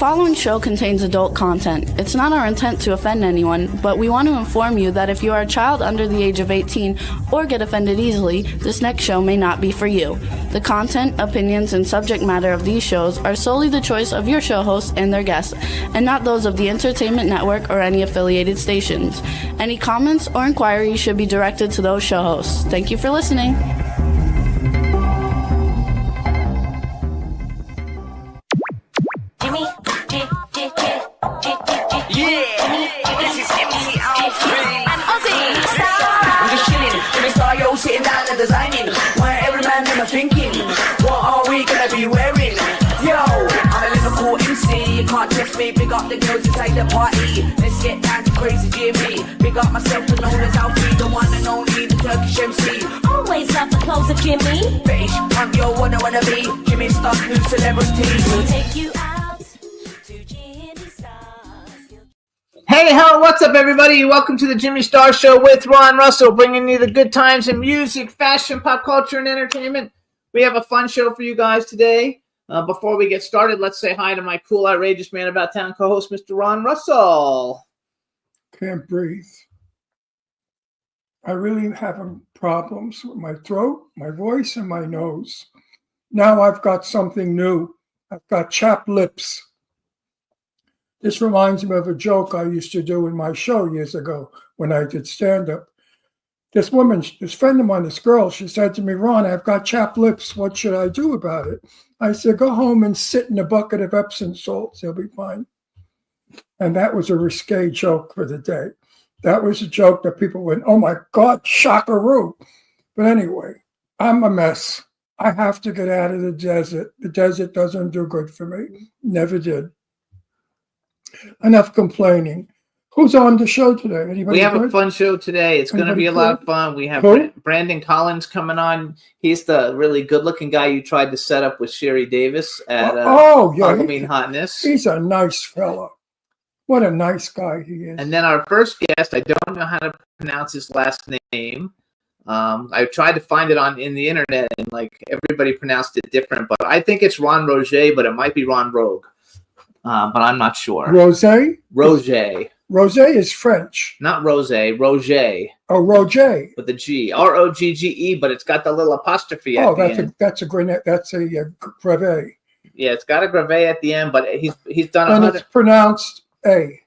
following show contains adult content. It's not our intent to offend anyone, but we want to inform you that if you are a child under the age of 18 or get offended easily, this next show may not be for you. The content, opinions, and subject matter of these shows are solely the choice of your show hosts and their guests, and not those of the Entertainment Network or any affiliated stations. Any comments or inquiries should be directed to those show hosts. Thank you for listening. Sitting down and designing, where every man never thinking, what are we gonna be wearing? Yo, I'm a Liverpool MC, you can't test me. Big up the girls inside the party, let's get down to crazy Jimmy. Big up myself and known as Alfie, the one and only, the Turkish MC. Always love the clothes of Jimmy. Bitch, I'm your wanna be, Jimmy Star's new celebrity. We'll take you out to Jimmy Star's. Hey, hello, what's up, everybody? Welcome to the Jimmy Star Show with Ron Russell, bringing you the good times in music, fashion, pop culture, and entertainment. We have a fun show for you guys today. Before we get started, let's say hi to my cool, outrageous man about town co-host, Mr. Ron Russell. Can't breathe. I really having problems with my throat, my voice, and my nose. Now I've got something new. I've got chapped lips. This reminds me of a joke I used to do in my show years ago when I did stand-up. This woman, this friend of mine, this girl, she said to me, Ron, I've got chapped lips. What should I do about it? I said, go home and sit in a bucket of Epsom salts. You'll be fine. And that was a risque joke for the day. That was a joke that people went, oh my God, shockaroo. But anyway, I'm a mess. I have to get out of the desert. The desert doesn't do good for me. Never did. Enough complaining. Who's on the show today? Anybody We have good? a fun show today. It's going to be a lot of fun. We have Who? Brandon Collins coming on. He's the really good-looking guy you tried to set up with Sherry Davis at Halloween Hotness. He's a nice fella. What a nice guy he is. And then our first guest, I don't know how to pronounce his last name. I tried to find it in the internet, and like everybody pronounced it different. But I think it's Ron Roger, but it might be Ron Rogue. But I'm not sure. Roger? Roger. Roger is French. Not Rose, Roger. Oh, Roger. With a G. R-O-G-G-E, but it's got the little apostrophe at the end. That's a great. That's a gravé. Yeah, it's got a gravé at the end, but he's done And it's pronounced A.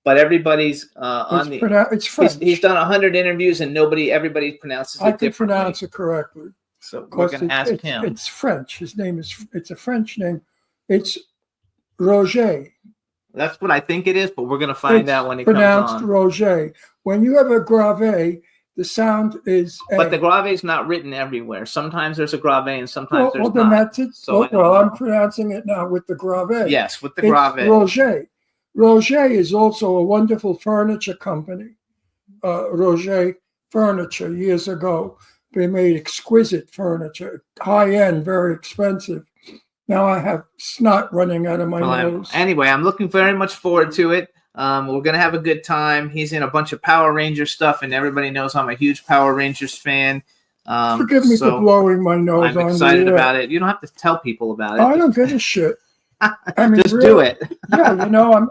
But everybody's on the. It's French. He's done 100 interviews, and everybody pronounces it differently. I can pronounce it correctly. So we're going to ask him. It's French. His name it's a French name. It's Roger. That's what I think it is, but we're going to find out when it comes on. Pronounced Roger. When you have a gravé, the sound is A. But the gravé is not written everywhere. Sometimes there's a gravé, and sometimes there's not. Well, then that's it. So I'm pronouncing it now with the gravé. Yes, with the gravé. Roger. Roger is also a wonderful furniture company. Roger Furniture years ago. They made exquisite furniture, high-end, very expensive. Now I have snot running out of my nose. Anyway, I'm looking very much forward to it. We're going to have a good time. He's in a bunch of Power Rangers stuff, and everybody knows I'm a huge Power Rangers fan. Forgive me for blowing my nose. I'm excited about it. You don't have to tell people about it. I don't give a shit. I mean, just do it. Yeah,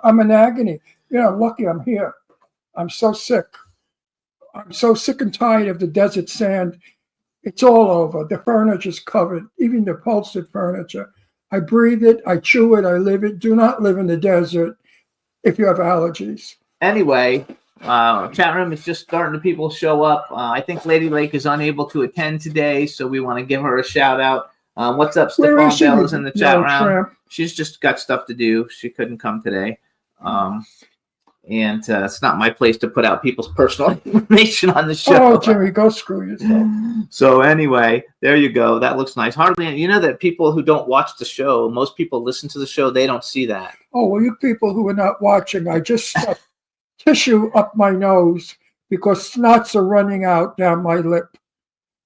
I'm in agony. Lucky I'm here. I'm so sick. I'm so sick and tired of the desert sand. It's all over. The furniture's covered, even the upholstered furniture. I breathe it, I chew it, I live it. Do not live in the desert if you have allergies. Anyway, chat room is just starting to people show up. I think Lady Lake is unable to attend today, so we want to give her a shout out. What's up, Stefan Bell is in the chat room. She's just got stuff to do. She couldn't come today. And it's not my place to put out people's personal information on the show. Oh, Jimmy, go screw yourself. So anyway, there you go. That looks nice. Hardly, that people who don't watch the show, most people listen to the show, they don't see that. Oh, well, you people who are not watching, I just stuck tissue up my nose because snots are running out down my lip.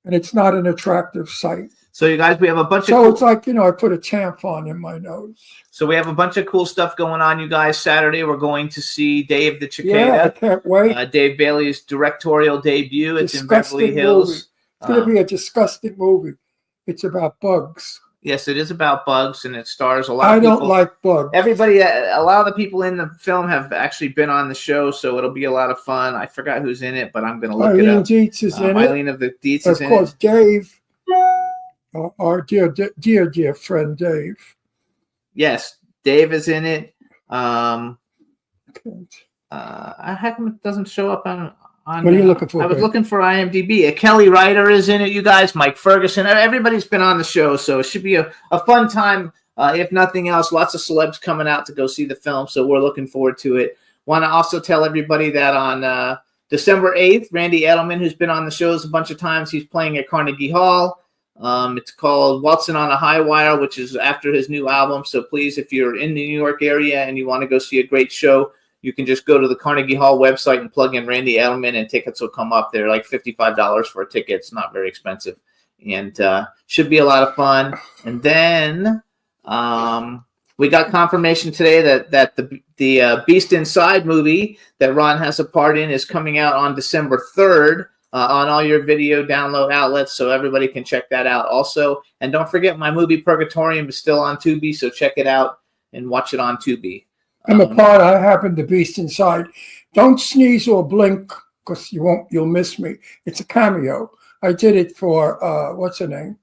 And it's not an attractive sight. So you guys, we have a bunch of. So it's like, I put a tampon in my nose. So we have a bunch of cool stuff going on, you guys. Saturday, we're going to see Dave the Cicada. Yeah, I can't wait. Dave Bailey's directorial debut. It's in Beverly Hills. Movie. It's going to be a disgusting movie. It's about bugs. Yes, it is about bugs, and it stars a lot I of people. don't like bugs. Everybody, a lot of the people in the film have actually been on the show, so it'll be a lot of fun. I forgot who's in it, but I'm going to look it Eileen up. Dietz is in it. Eileen of the Dietz is Of in course, it. Dave, our dear friend Dave. Yes, Dave is in it. How come it doesn't show up on What are you looking for, I was babe? looking for IMDb. Kelly Ryder is in it, you guys. Mike Ferguson. Everybody's been on the show, so it should be a fun time. If nothing else, lots of celebs coming out to go see the film, so we're looking forward to it. Want to also tell everybody that on December 8th, Randy Edelman, who's been on the shows a bunch of times, he's playing at Carnegie Hall. It's called Waltzing on a High Wire, which is after his new album. So please, if you're in the New York area and you want to go see a great show, you can just go to the Carnegie Hall website and plug in Randy Edelman, and tickets will come up. They're like $55 for a ticket. It's not very expensive, and should be a lot of fun. And then we got confirmation today that the Beast Inside movie that Ron has a part in is coming out on December 3rd on all your video download outlets, so everybody can check that out also. And don't forget, my movie Purgatorium is still on Tubi, so check it out and watch it on Tubi. And the part I have the Beast Inside. Don't sneeze or blink because you'll miss me. It's a cameo. I did it for what's her name?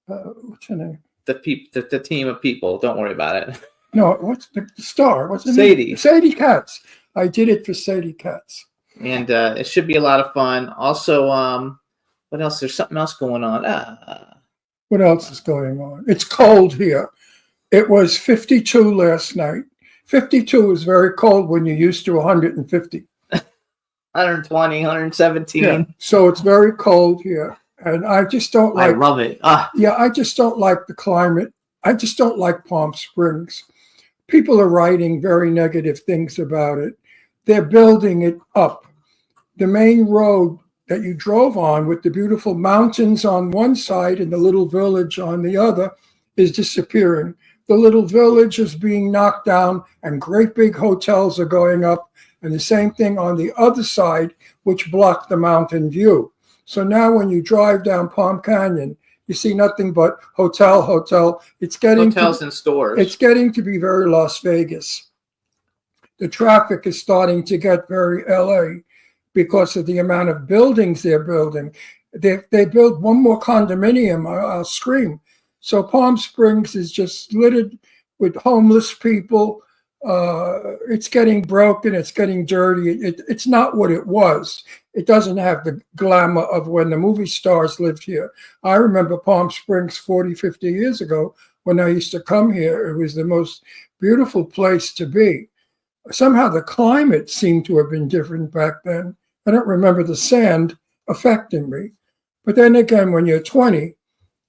The team of people. Don't worry about it. No, what's the star? What's her Sadie. name? Sadie Katz. I did it for Sadie Katz. And it should be a lot of fun. Also, what else? There's something else going on. What else is going on? It's cold here. It was 52 last night. 52 is very cold when you're used to 150. 120, 117. Yeah. So it's very cold here. And I just don't I like love it. Yeah, I just don't like the climate. I just don't like Palm Springs. People are writing very negative things about it. They're building it up. The main road that you drove on with the beautiful mountains on one side and the little village on the other is disappearing. The little village is being knocked down and great big hotels are going up, and the same thing on the other side, which blocked the mountain view. So now when you drive down Palm Canyon, you see nothing but hotel. It's getting hotels and stores. It's getting to be very Las Vegas. The traffic is starting to get very LA because of the amount of buildings they're building. They build one more condominium, I'll scream. So Palm Springs is just littered with homeless people. It's getting broken. It's getting dirty. It's not what it was. It doesn't have the glamour of when the movie stars lived here. I remember Palm Springs 40, 50 years ago when I used to come here. It was the most beautiful place to be. Somehow the climate seemed to have been different back then. I don't remember the sand affecting me. But then again, when you're 20,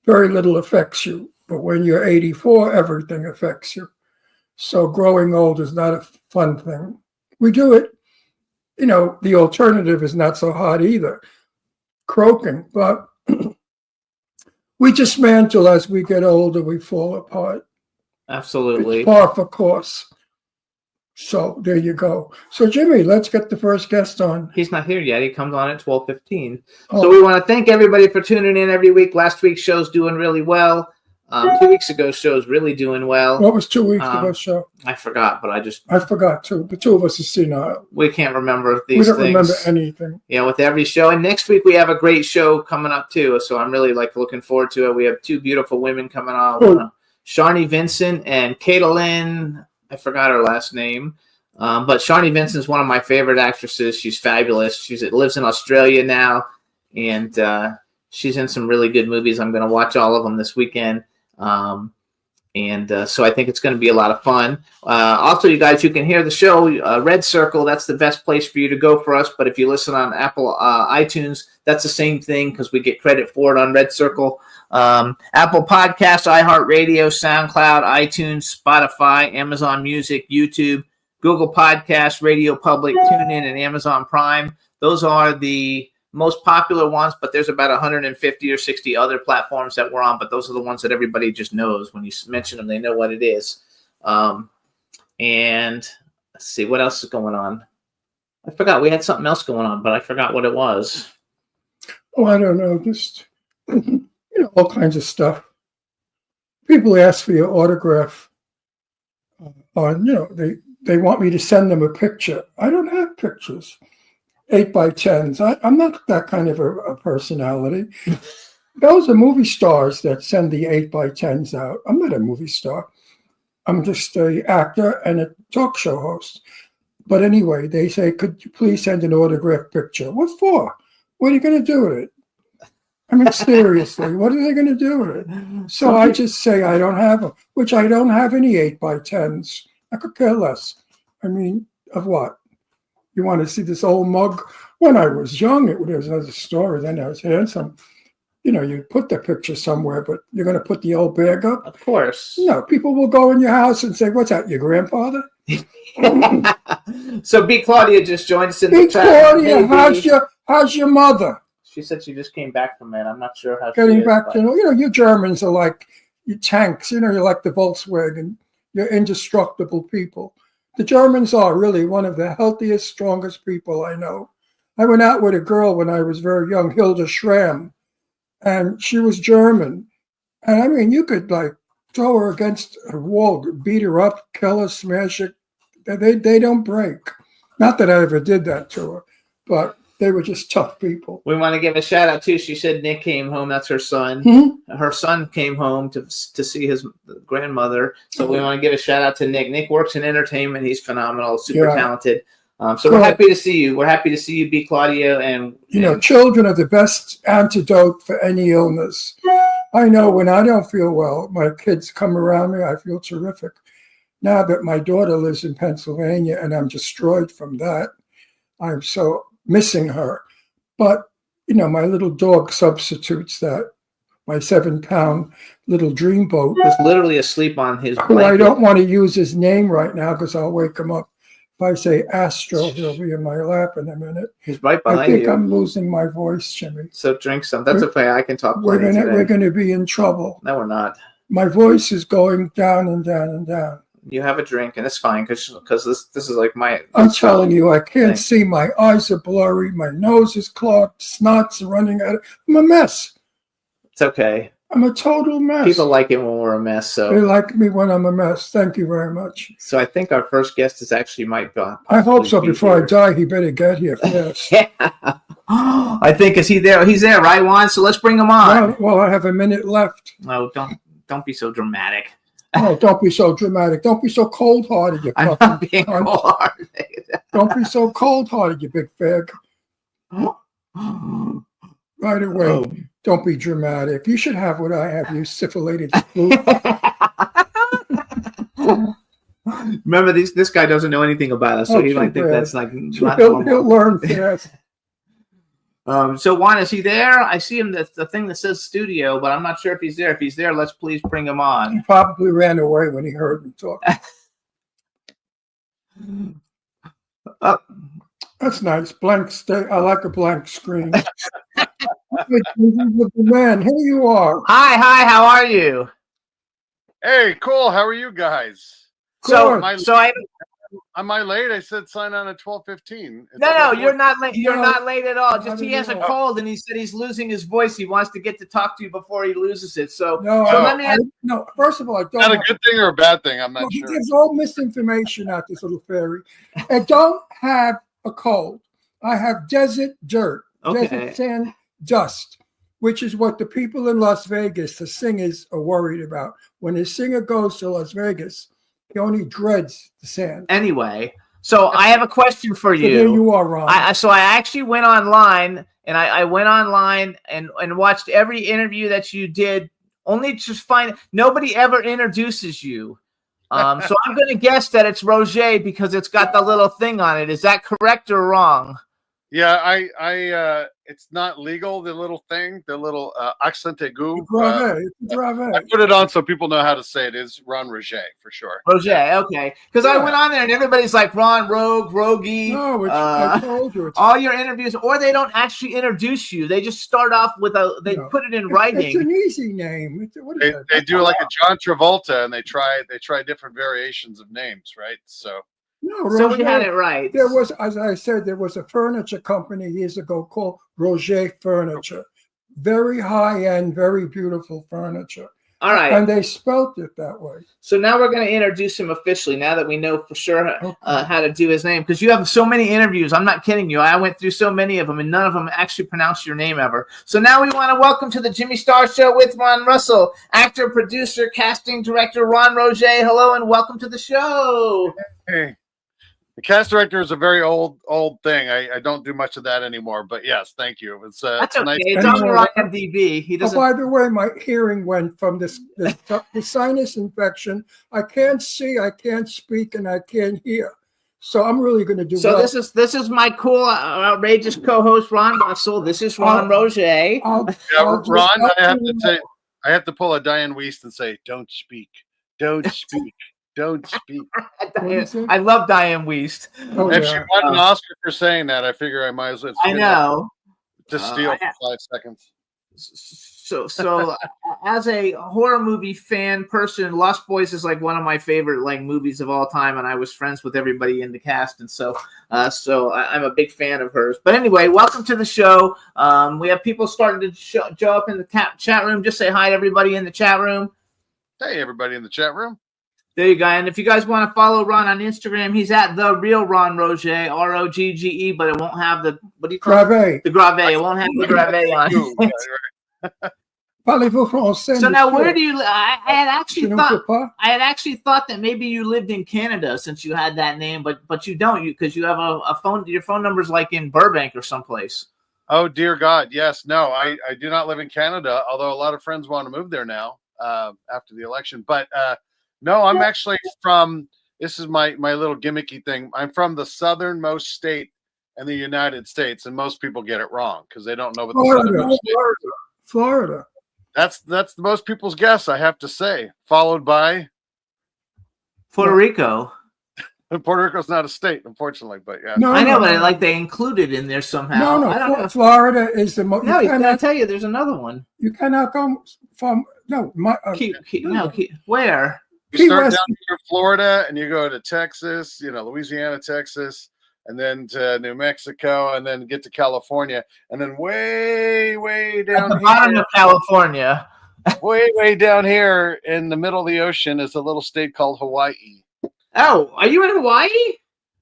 very little affects you. But when you're 84, everything affects you. So growing old is not a fun thing. We do it. You know, the alternative is not so hot either. Croaking. But we dismantle as we get older, we fall apart. Absolutely. It's par for course. So there you go. So Jimmy, let's get the first guest on. He's not here yet. He comes on at 12:15. So we want to thank everybody for tuning in every week. Last week's show's doing really well. 2 weeks ago, show's really doing well. What was 2 weeks ago show? I forgot, but I forgot too. The two of us are senile. we can't remember these We don't things. remember anything. Yeah, with every show. And next week we have a great show coming up too. So I'm really looking forward to it. We have two beautiful women coming on. Who? Sharni Vincent and Caitlin. I forgot her last name. But Sharni Vincent is one of my favorite actresses. She's fabulous. She lives in Australia now. And she's in some really good movies. I'm going to watch all of them this weekend. So I think it's going to be a lot of fun. Also, you guys, you can hear the show, Red Circle. That's the best place for you to go for us. But if you listen on Apple iTunes, that's the same thing because we get credit for it on Red Circle. Apple Podcasts, iHeartRadio, SoundCloud, iTunes, Spotify, Amazon Music, YouTube, Google Podcasts, Radio Public, TuneIn, and Amazon Prime. Those are the most popular ones, but there's about 150 or 60 other platforms that we're on, but those are the ones that everybody just knows. When you mention them, they know what it is. And let's see, what else is going on? I forgot. We had something else going on, but I forgot what it was. Oh, I don't know. Just, all kinds of stuff. people ask for your autograph on, they want me to send them a picture. I don't have pictures. 8x10s. I'm not that kind of a personality. Those are movie stars that send the 8x10s out. I'm not a movie star. I'm just an actor and a talk show host. But anyway, they say, could you please send an autograph picture? What for? What are you going to do with it? I mean, seriously, what are they going to do with it? So I just say I don't have them, which I don't have any 8x10s. I could care less. I mean, of what? You want to see this old mug? When I was young, it was another story. Then I was handsome. You put the picture somewhere, but you're going to put the old bag up? Of course. No, people will go in your house and say, what's that, your grandfather? So B. Claudia just joined us in Hey, the chat. Claudia, Hey, how's your mother? She said she just came back from it. I'm not sure how Getting she is, back but- to, you Germans are like you tanks, you're like the Volkswagen. You're indestructible people. The Germans are really one of the healthiest, strongest people I know. I went out with a girl when I was very young, Hilda Schramm, and she was German. And I mean, you could like throw her against a wall, beat her up, kill her, smash it. They don't break. Not that I ever did that to her, but they were just tough people. We want to give a shout out too. She said Nick came home. That's her son. Hmm? Her son came home to see his grandmother. So we want to give a shout out to Nick. Nick works in entertainment. He's phenomenal, super Yeah. talented. So we're happy to see you. We're happy to see you, B. Claudia. And Children are the best antidote for any illness. I know when I don't feel well, my kids come around me, I feel terrific. Now that my daughter lives in Pennsylvania and I'm destroyed from that, I'm so missing her. But, my little dog substitutes that. My 7-pound little dreamboat. was literally asleep on his Who I blanket. don't want to use his name right now because I'll wake him up. If I say Astro, he'll be in my lap in a minute. He's right I behind think you. I'm losing my voice, Jimmy. So drink some. That's okay. I can talk. We're plenty gonna today. be in trouble. No, we're not. My voice is going down and down and down. You have a drink, and it's fine because this is like my. I'm telling you, I can't Thanks. see. My eyes are blurry. My nose is clogged. Snot's running out. I'm a mess. It's okay. I'm a total mess. People like it when we're a mess. They So like me when I'm a mess. Thank you very much. I think our first guest is actually Mike. I hope so. be Before I here. die, he better get here fast. Yeah. I think is he there? He's there, right, Juan? So let's bring him on. Well, I have a minute left. No, don't be so dramatic. Oh, don't be so dramatic. Don't be so cold-hearted, you I'm fucking not being cunt. cold-hearted. Don't be so cold-hearted, you big fag. Right away. Oh. Don't be dramatic. You should have what I have, you syphilited flu. Remember, this guy doesn't know anything about us, so Oh, he too might think bad. that's like not He'll normal. learn fast. So Juan, is he there? I see him. That's the thing that says studio, but I'm not sure if he's there. If he's there, let's please bring him He on. probably ran away when he heard me talk. That's nice. Blank state. I like a blank screen. Man, here you are. Hi, how are you? Hey, cool. How are you guys? So, Good. so I Am I late? I said sign on at 12:15. no, you're not late. You're No, not late at all. not Just he at has a all. cold, and he said he's losing his voice. He wants to get to talk to you before he loses it. So, No, so I- let me ask. no. First of all, I Is that a don't. good thing or a bad thing? I'm Well, not he sure. gives all misinformation out, this little fairy. I don't have a cold. I have desert dirt, Okay. desert sand, dust, which is what the people in Las Vegas, the singers, are worried about. When a singer goes to Las Vegas, he only dreads the sand. Anyway, so I have a question for So there you. you are, Ron. So I actually went online, and I went online and watched every interview that you did, only to find nobody ever introduces you. So I'm going to guess that it's Roger because it's got the little thing on it. Is that correct or wrong? Yeah, it's not legal. The little thing, the little accent aigu. Brave, it's brave. I put it on so people know how to say it. Is Ron Roger for sure. Roger, okay. Because I went on there and everybody's like Ron, Rogue, Rogie. No, I told you. All your interviews, or they don't actually introduce you. They just start off with they No. put it in It's writing. an easy name. What is that? They do like a John Travolta, and they try different variations of names, right? So No, So we Roger. had it right. There was, as I said, there was a furniture company years ago called Roger Furniture. Very high end, very beautiful furniture. All right. And they spelt it that way. So now we're going to introduce him officially. Now that we know for sure Okay. how to do his name, because you have so many interviews. I'm not kidding you. I went through so many of them, and none of them actually pronounced your name ever. So now we want to welcome to the Jimmy Star Show with Ron Russell, actor, producer, casting director Ron Roget. Hello, and welcome to the show. Hey, the cast director is a very old thing. I don't do much of that anymore. But yes, thank you. It's That's okay. nice. It's on your IMDb. He Oh, doesn't. by the way, my hearing went from the sinus infection. I can't see, I can't speak, and I can't hear. So I'm really going to do So well. this is my cool, outrageous co-host Ron Russell. This is Ron Roget. I'll just Ron, help I have you to say, I have to pull a Diane Wiest and say, "Don't speak, don't speak, don't speak." I love Diane Wiest. Oh, If yeah. she won an Oscar for saying that, I figure I might as well. I know. Just steal for 5 seconds. So as a horror movie fan person, Lost Boys is like one of my favorite like movies of all time, and I was friends with everybody in the cast, and so I'm a big fan of hers. But anyway, welcome to the show. We have people starting to show up in the chat room. Just say hi to everybody in the chat room. Hey, everybody in the chat room. There you go. And if you guys want to follow Ron on Instagram, he's at the real Ron Roget, ROGGE, but it won't have the what do you call it? Grave. The Grave. It won't have the Grave on. Parlez-vous français? So now, where monsieur? do you? I had actually Je ne thought sais pas. that maybe you lived in Canada since you had that name, but you don't, because you have a phone. Your phone number's like in Burbank or someplace. Oh dear God, yes. No, I do not live in Canada, although a lot of friends want to move there now after the election. But no, I'm actually from. This is my little gimmicky thing. I'm from the southernmost state in the United States, and most people get it wrong because they don't know what the Florida. southernmost state. Florida. That's the most people's guess, I have to say. Followed by Puerto Rico. Puerto Rico's not a state, unfortunately, but yeah. No, I know, no, but like they included in there somehow. no, I don't know. Florida is the most. No, you I cannot, tell you, there's another one. you cannot come from Where? You Key start West. down here in Florida, and you go to Texas, Louisiana, Texas, and then to New Mexico, and then get to California, and then way At down the bottom here, of California. way down here in the middle of the ocean is a little state called Hawaii. Oh, are you in Hawaii?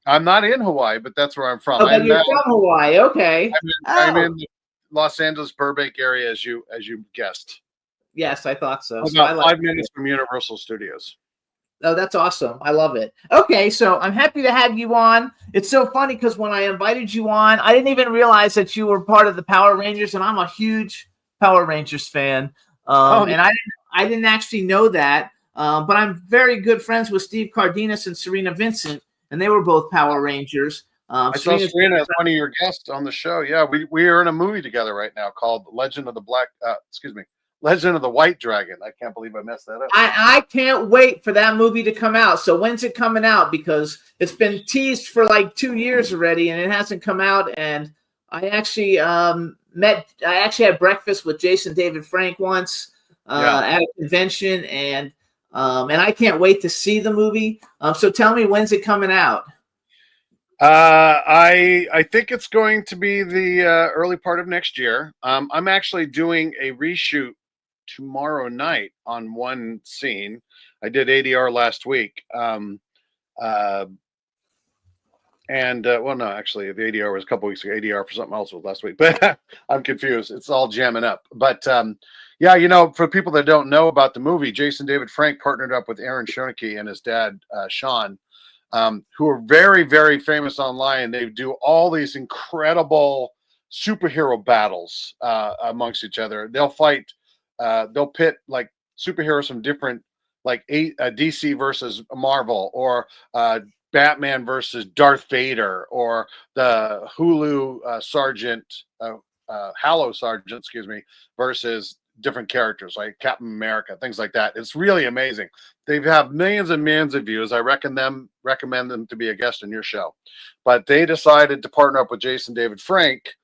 I'm not in Hawaii, but that's where I'm from. Oh, but I'm, you're uh, from Hawaii. Okay. I'm Oh. in the Los Angeles Burbank area, as you guessed. Yes, I thought so. So I About like 5 minutes from Universal Studios. Oh, that's awesome. I love it. Okay, so I'm happy to have you on. It's so funny because when I invited you on, I didn't even realize that you were part of the Power Rangers, and I'm a huge Power Rangers fan. And I didn't actually know that. But I'm very good friends with Steve Cardenas and Serena Vincent, and they were both Power Rangers. I saw Serena as one of your guests on the show. Yeah, we are in a movie together right now called Legend of the White Dragon. I can't believe I messed that up. I can't wait for that movie to come out. So when's it coming out? Because it's been teased for like 2 years already, and it hasn't come out. And I actually had breakfast with Jason David Frank once at a convention, and I can't wait to see the movie. So tell me, when's it coming out? I think it's going to be the early part of next year. I'm actually doing a reshoot tomorrow night on one scene. I did ADR last week. Actually, the ADR was a couple weeks ago. ADR for something else was last week, but I'm confused. It's all jamming up. But for people that don't know about the movie, Jason David Frank partnered up with Aaron Schoenke and his dad, Sean, who are very, very famous online. They do all these incredible superhero battles amongst each other. They'll fight. They'll pit like superheroes from different, like DC versus Marvel, or Batman versus Darth Vader, or the Hulu Hallow Sergeant, versus different characters like Captain America, things like that. It's really amazing. They have millions and millions of views. I recommend them to be a guest on your show. But they decided to partner up with Jason David Frank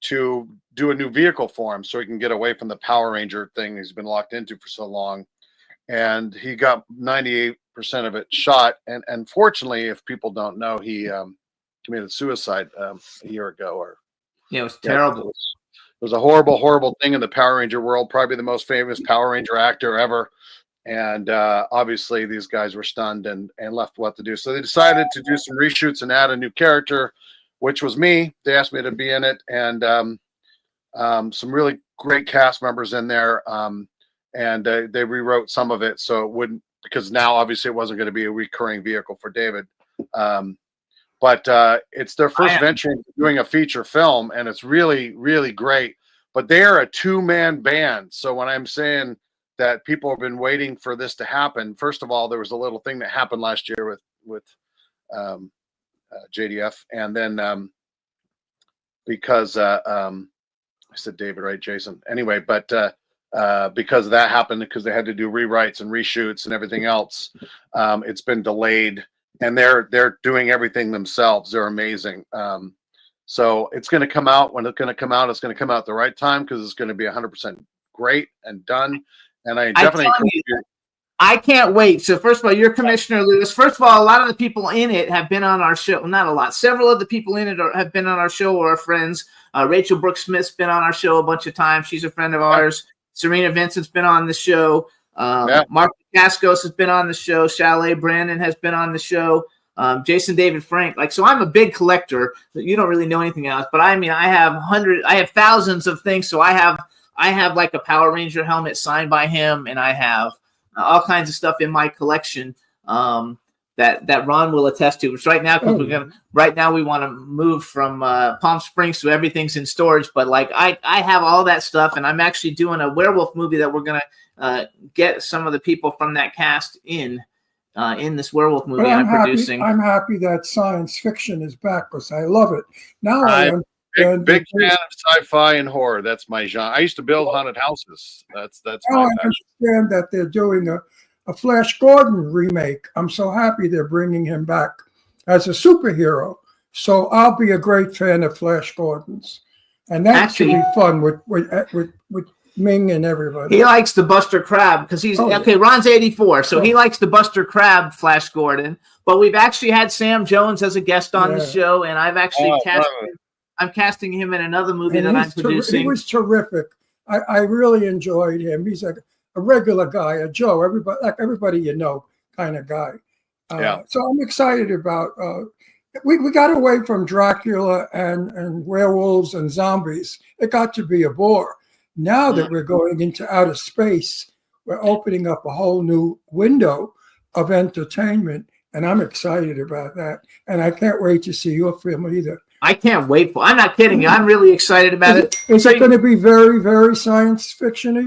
to do a new vehicle for him so he can get away from the Power Ranger thing he's been locked into for so long. And he got 98% of it shot. And unfortunately, if people don't know, he committed suicide a year ago. It was terrible. It was a horrible, horrible thing in the Power Ranger world. Probably the most famous Power Ranger actor ever. And obviously, these guys were stunned and left what to do. So they decided to do some reshoots and add a new character, which was me. They asked me to be in it, and some really great cast members in there. And they rewrote some of it so it wouldn't, because now obviously it wasn't going to be a recurring vehicle for David. But it's their first venture into doing a feature film, and it's really, really great. But they're a two-man band. So when I'm saying that people have been waiting for this to happen, first of all, there was a little thing that happened last year with JDF, and then because I said David, right? Jason. Anyway, but because that happened, because they had to do rewrites and reshoots and everything else, it's been delayed. And they're doing everything themselves. They're amazing. So it's going to come out when it's going to come out. It's going to come out at the right time, because it's going to be 100% great and done. And I definitely encourage you. I can't wait. So first of all, you're Commissioner Lewis. First of all, a lot of the people in it have been on our show. Well, not a lot. Several of the people in it have been on our show or are friends. Rachel Brooks Smith's been on our show a bunch of times. She's a friend of ours. Serena Vincent's been on the show. Mark Cascos has been on the show. Chalet Brandon has been on the show. Jason David Frank. So I'm a big collector. You don't really know anything else, but I mean, I have thousands of things. So I have like a Power Ranger helmet signed by him, and I have all kinds of stuff in my collection that Ron will attest to. Which right now, because we want to move from Palm Springs, so everything's in storage. But I have all that stuff, and I'm actually doing a werewolf movie that we're gonna get some of the people from that cast in this werewolf movie I'm producing. I'm happy that science fiction is back, because I love it. Now Big fan of sci-fi and horror. That's my genre. I used to build haunted houses. That's now my I passion. understand that they're doing a Flash Gordon remake. I'm so happy they're bringing him back as a superhero. So I'll be a great fan of Flash Gordon's, and that should be fun with Ming and everybody. He likes the Buster Crab, because he's Ron's 84, so he likes the Buster Crab Flash Gordon. But we've actually had Sam Jones as a guest on the show, and I've actually I'm casting him in another movie that I'm producing. He was terrific. I really enjoyed him. He's a regular guy, a Joe, everybody you know kind of guy. So I'm excited about. We got away from Dracula and werewolves and zombies. It got to be a bore. Now that we're going into outer space, we're opening up a whole new window of entertainment, and I'm excited about that. And I can't wait to see your film either. I can't wait for. I'm not kidding you. I'm really excited about it. Is it going to be very, very science fiction-y?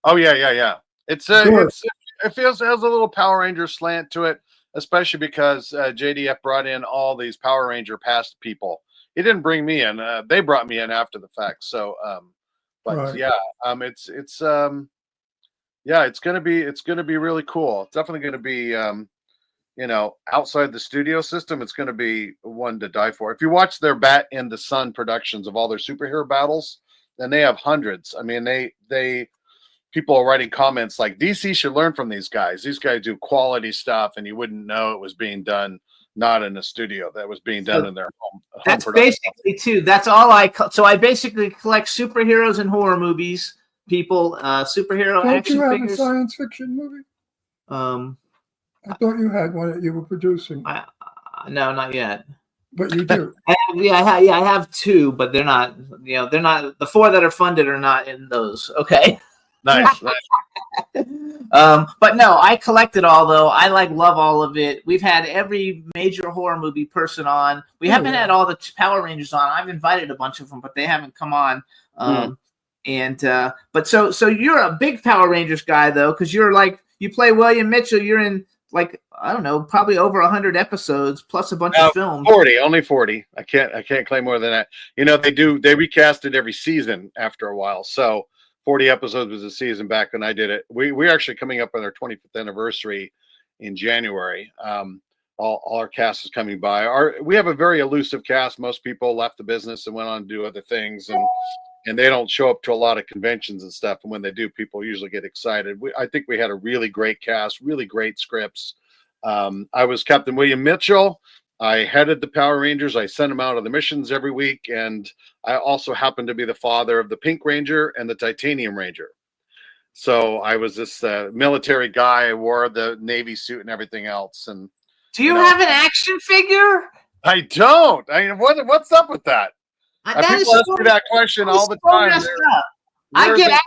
Oh yeah. It feels it has a little Power Ranger slant to it, especially because JDF brought in all these Power Ranger past people. He didn't bring me in. They brought me in after the fact. So, it's gonna be really cool. It's definitely gonna be outside the studio system. It's gonna be one to die for. If you watch their Bat in the Sun productions of all their superhero battles, then they have hundreds. I mean, they people are writing comments like DC should learn from these guys. These guys do quality stuff, and you wouldn't know it was being done not in a studio. That was being done in their home That's production. basically too. That's all so I basically collect superheroes and horror movies. People, superhero Don't action you have figures. a science fiction movie? I thought you had one that you were producing. No, not yet. But you do. I have two, but they're not. They're not. The four that are funded are not in those. Okay. Nice. But no, I collect it all though. I love all of it. We've had every major horror movie person on. We haven't had all the Power Rangers on. I've invited a bunch of them, but they haven't come on. But so you're a big Power Rangers guy though, because you play William Mitchell. You're in I don't know, probably over 100 episodes plus a bunch of films. Only 40. I can't claim more than that. They recast it every season after a while. So 40 episodes was a season back when I did it. We're actually coming up on our 25th anniversary in January. All our cast is coming by. We have a very elusive cast. Most people left the business and went on to do other things, and they don't show up to a lot of conventions and stuff. And when they do, people usually get excited. I think we had a really great cast, really great scripts. I was Captain William Mitchell. I headed the Power Rangers. I sent them out on the missions every week, and I also happened to be the father of the Pink Ranger and the Titanium Ranger. So I was this military guy. I wore the Navy suit and everything else. And Do you have an action figure? I don't. I mean, what's up with that? That is People ask so- me that question all the so time. messed They're- up. I where's get. the-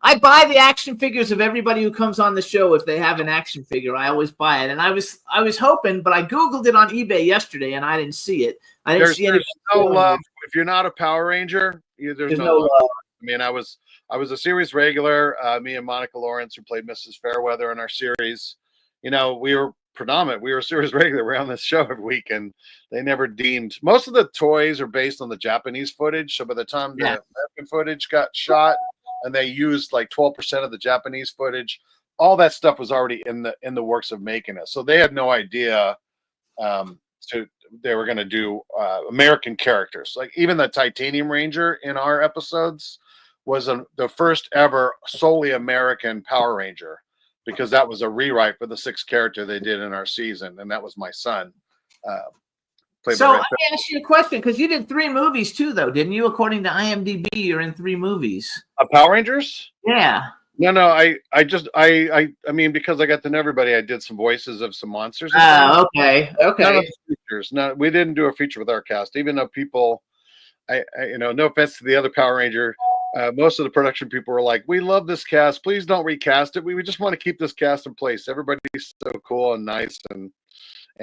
I buy the action figures of everybody who comes on the show. If they have an action figure, I always buy it. And I was hoping, but I Googled it on eBay yesterday and I didn't see it. I didn't see any. There's no love. If you're not a Power Ranger, there's no love. I mean, I was a series regular. Me and Monica Lawrence, who played Mrs. Fairweather in our series, we were predominant. We were series regular. We're on this show every week, and they never deemed. Most of the toys are based on the Japanese footage. So by the time the American footage got shot, and they used like 12% of the Japanese footage, all that stuff was already in the works of making it. So they had no idea they were going to do American characters. Like even the Titanium Ranger in our episodes was the first ever solely American Power Ranger, because that was a rewrite for the 6th character they did in our season, and that was my son. So let me ask you a question, because you did 3 movies too, though, didn't you? According to IMDb, you're in 3 movies. Power Rangers? Yeah. No. I mean, because I got to know everybody, I did some voices of some monsters. Oh, okay. None of the features. No, we didn't do a feature with our cast, even though people, no offense to the other Power Ranger, most of the production people were like, "We love this cast. Please don't recast it. We just want to keep this cast in place. Everybody's so cool and nice,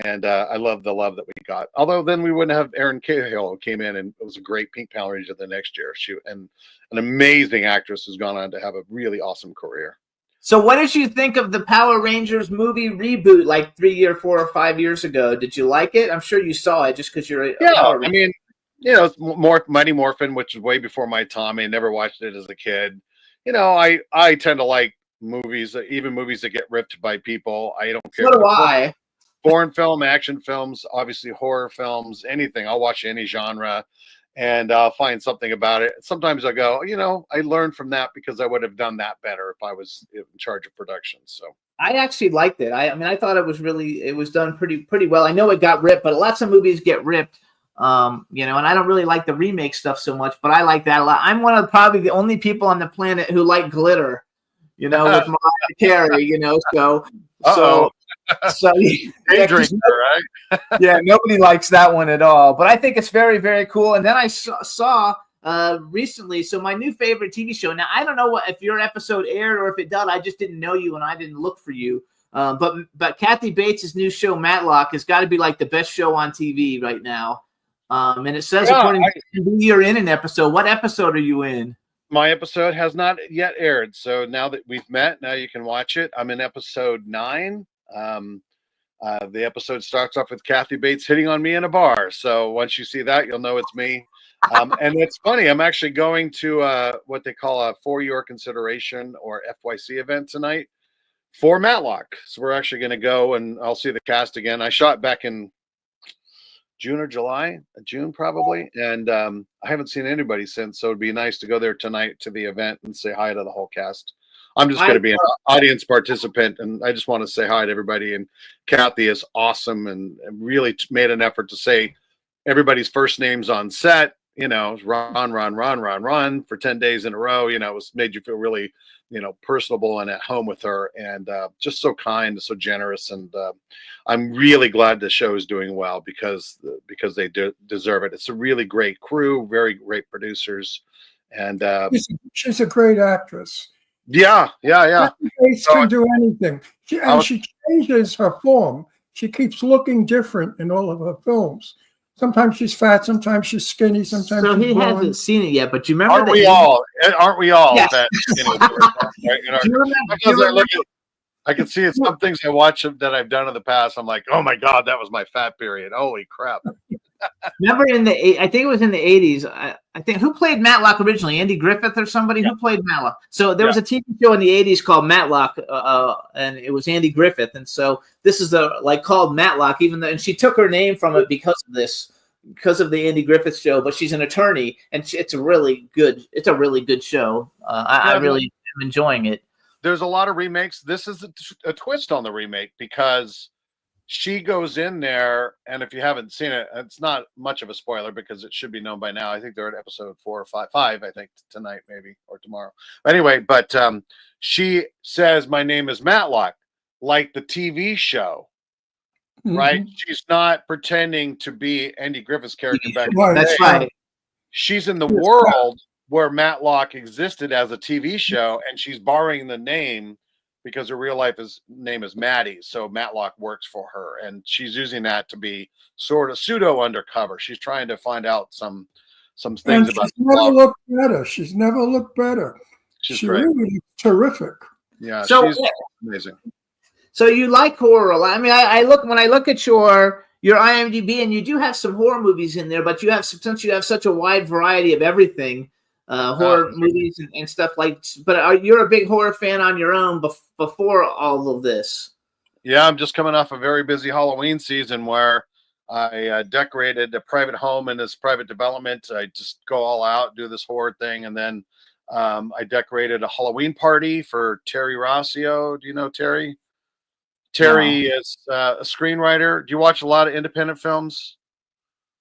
and I love the love that we got. Although then we wouldn't have Erin Cahill, who came in and was a great Pink Power Ranger the next year. She and an amazing actress who's gone on to have a really awesome career. So what did you think of the Power Rangers movie reboot like 3 or 4 or 5 years ago? Did you like it? I'm sure you saw it just because you're a Power Ranger. I mean, it's more Mighty Morphin, which is way before my time. I never watched it as a kid. I tend to like movies, even movies that get ripped by people. I don't care. So do I. Foreign film, action films, obviously horror films, anything. I'll watch any genre and I'll find something about it. Sometimes I go, I learned from that because I would have done that better if I was in charge of production. So I actually liked it. I mean, I thought it was done pretty well. I know it got ripped, but lots of movies get ripped. And I don't really like the remake stuff so much, but I like that a lot. I'm one of probably the only people on the planet who like glitter, with Mariah Carey, So right? Yeah, nobody likes that one at all. But I think it's very, very cool. And then I saw recently, so my new favorite TV show. Now I don't know if your episode aired or if it did. I just didn't know you and I didn't look for you. But Kathy Bates' new show Matlock has got to be like the best show on TV right now. And it says according to you're in an episode. What episode are you in? My episode has not yet aired. So now that we've met, now you can watch it. I'm in episode 9. The episode starts off with Kathy Bates hitting on me in a bar. So once you see that, you'll know it's me. And it's funny. I'm actually going to what they call a For Your Consideration or FYC event tonight for Matlock. So we're actually going to go and I'll see the cast again. I shot back in June or July, June probably. And I haven't seen anybody since. So it'd be nice to go there tonight to the event and say hi to the whole cast. I'm just going to be an audience participant, and I just want to say hi to everybody. And Kathy is awesome and really made an effort to say everybody's first names on set. Ron for 10 days in a row. It was made you feel really, personable and at home with her, and just so kind, so generous. And I'm really glad the show is doing well because they deserve it. It's a really great crew, very great producers, and she's a great actress. Yeah. Bates can do anything. She changes her form. She keeps looking different in all of her films. Sometimes she's fat, sometimes she's skinny, sometimes so she's he blonde. hasn't seen it yet, but you remember Aren't we all? Yes. That, Do you remember, I can see it. Some things I watch that I've done in the past. I'm like, oh my God, that was my fat period. Holy crap. Remember I think it was in the 80s. I think who played Matlock originally? Andy Griffith or somebody? Who played Matlock? So there was a TV show in the 80s called Matlock, and it was Andy Griffith. And so this is called Matlock, even though, and she took her name from it because of the Andy Griffith show. But she's an attorney, and it's a really good show. I really am enjoying it. There's a lot of remakes. This is a twist on the remake because she goes in there, and if you haven't seen it, it's not much of a spoiler because it should be known by now. I think they're at episode 4 or 5, I think tonight maybe or tomorrow. Anyway, but she says, "My name is Matlock," like the TV show, right? She's not pretending to be Andy Griffith's character back. Right. That's right. She's in the world where Matlock existed as a TV show, and she's borrowing the name because her real life name is Maddie. So Matlock works for her, and she's using that to be sort of pseudo undercover. She's trying to find out some things And about. she's never looked better. She's never looked better. She's She great. really is terrific. Yeah, So- she's amazing. So you like horror a lot. I mean, I look at your IMDb, and you do have some horror movies in there, but since you have such a wide variety of everything, horror movies and stuff like. But you're a big horror fan on your own before all of this. Yeah, I'm just coming off a very busy Halloween season where I decorated a private home in this private development. I just go all out, do this horror thing, and then I decorated a Halloween party for Terry Rossio. Do you know Terry? Terry is a screenwriter. Do you watch a lot of independent films?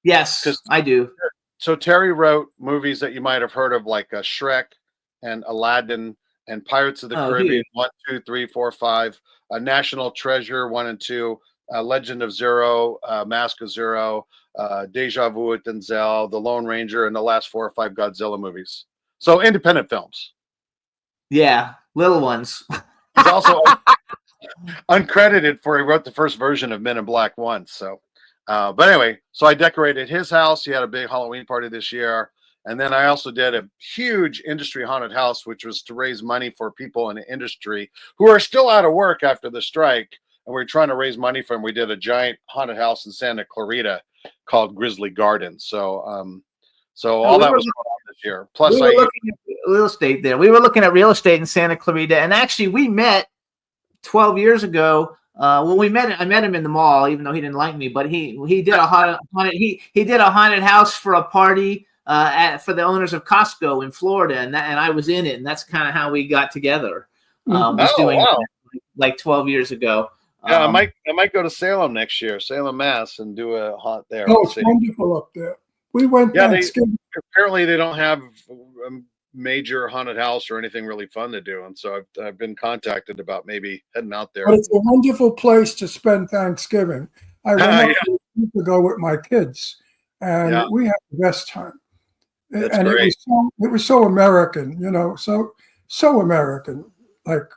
Yes, 'Cause- I do. So Terry wrote movies that you might have heard of, like Shrek and Aladdin and Pirates of the Caribbean 1, 2, 3, 4, 5, National Treasure 1 and 2, Legend of Zero, Mask of Zero, Deja Vu with Denzel, The Lone Ranger, and the last 4 or 5 Godzilla movies. So independent films. Yeah, little ones. He's also uncredited for he wrote the first version of Men in Black once. So, but anyway, so I decorated his house. He had a big Halloween party this year. And then I also did a huge industry haunted house, which was to raise money for people in the industry who are still out of work after the strike. And we were trying to raise money for them. We did a giant haunted house in Santa Clarita called Grizzly Gardens. So, all that was going on this year. Plus, We were looking at real estate there. We were looking at real estate in Santa Clarita, and actually, we met 12 years ago. I met him in the mall, even though he didn't like me. But he did a haunted house for a party for the owners of Costco in Florida, and I was in it, and that's kind of how we got together. Like 12 years ago. Yeah, I might go to Salem next year, Salem, Mass, and do a haunt there. Oh, it's wonderful up there. We went Thanksgiving. Apparently they don't have a major haunted house or anything really fun to do, and so I've been contacted about maybe heading out there. But it's a wonderful place to spend Thanksgiving. I went up a week ago with my kids, and we had the best time. That's and great. it was so American, so American. Like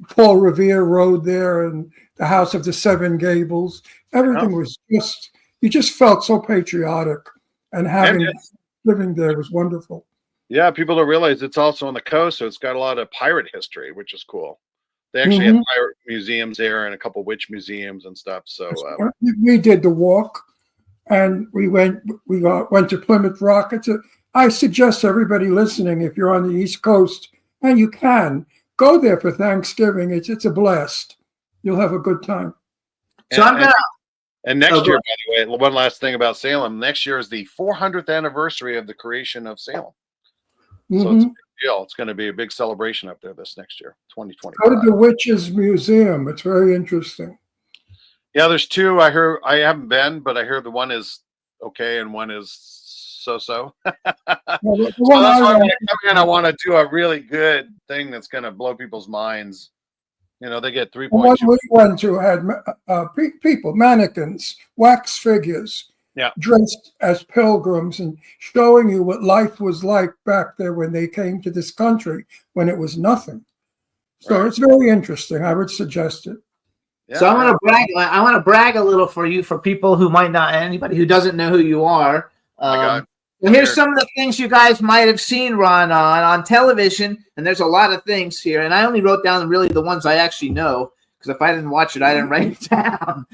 Paul Revere Road there, and the House of the Seven Gables. Everything was you just felt so patriotic, and living there was wonderful. Yeah, people don't realize it's also on the coast, so it's got a lot of pirate history, which is cool. They actually have pirate museums there and a couple witch museums and stuff. So we did the walk, and we went to Plymouth Rock. I suggest everybody listening, if you're on the East Coast and you can, go there for Thanksgiving. It's a blast. You'll have a good time. So and next year, by the way, one last thing about Salem. Next year is the 400th anniversary of the creation of Salem. So it's a big deal. It's going to be a big celebration up there this next year, 2020. Go to the Witches Museum. It's very interesting. Yeah, there's 2. I haven't been, but I hear the one is okay and one is so. Well, So that's why when I come in, I want to do a really good thing that's going to blow people's minds. They get 3.2. The one we went to had people, mannequins, wax figures, dressed as pilgrims, and showing you what life was like back there when they came to this country when it was nothing. So it's very interesting. I would suggest it. Yeah, so I want to brag a little for you, for people who might not, anybody who doesn't know who you are. Here's some of the things you guys might have seen, Ron, on television, and there's a lot of things here. And I only wrote down really the ones I actually know, because if I didn't watch it, I didn't write it down.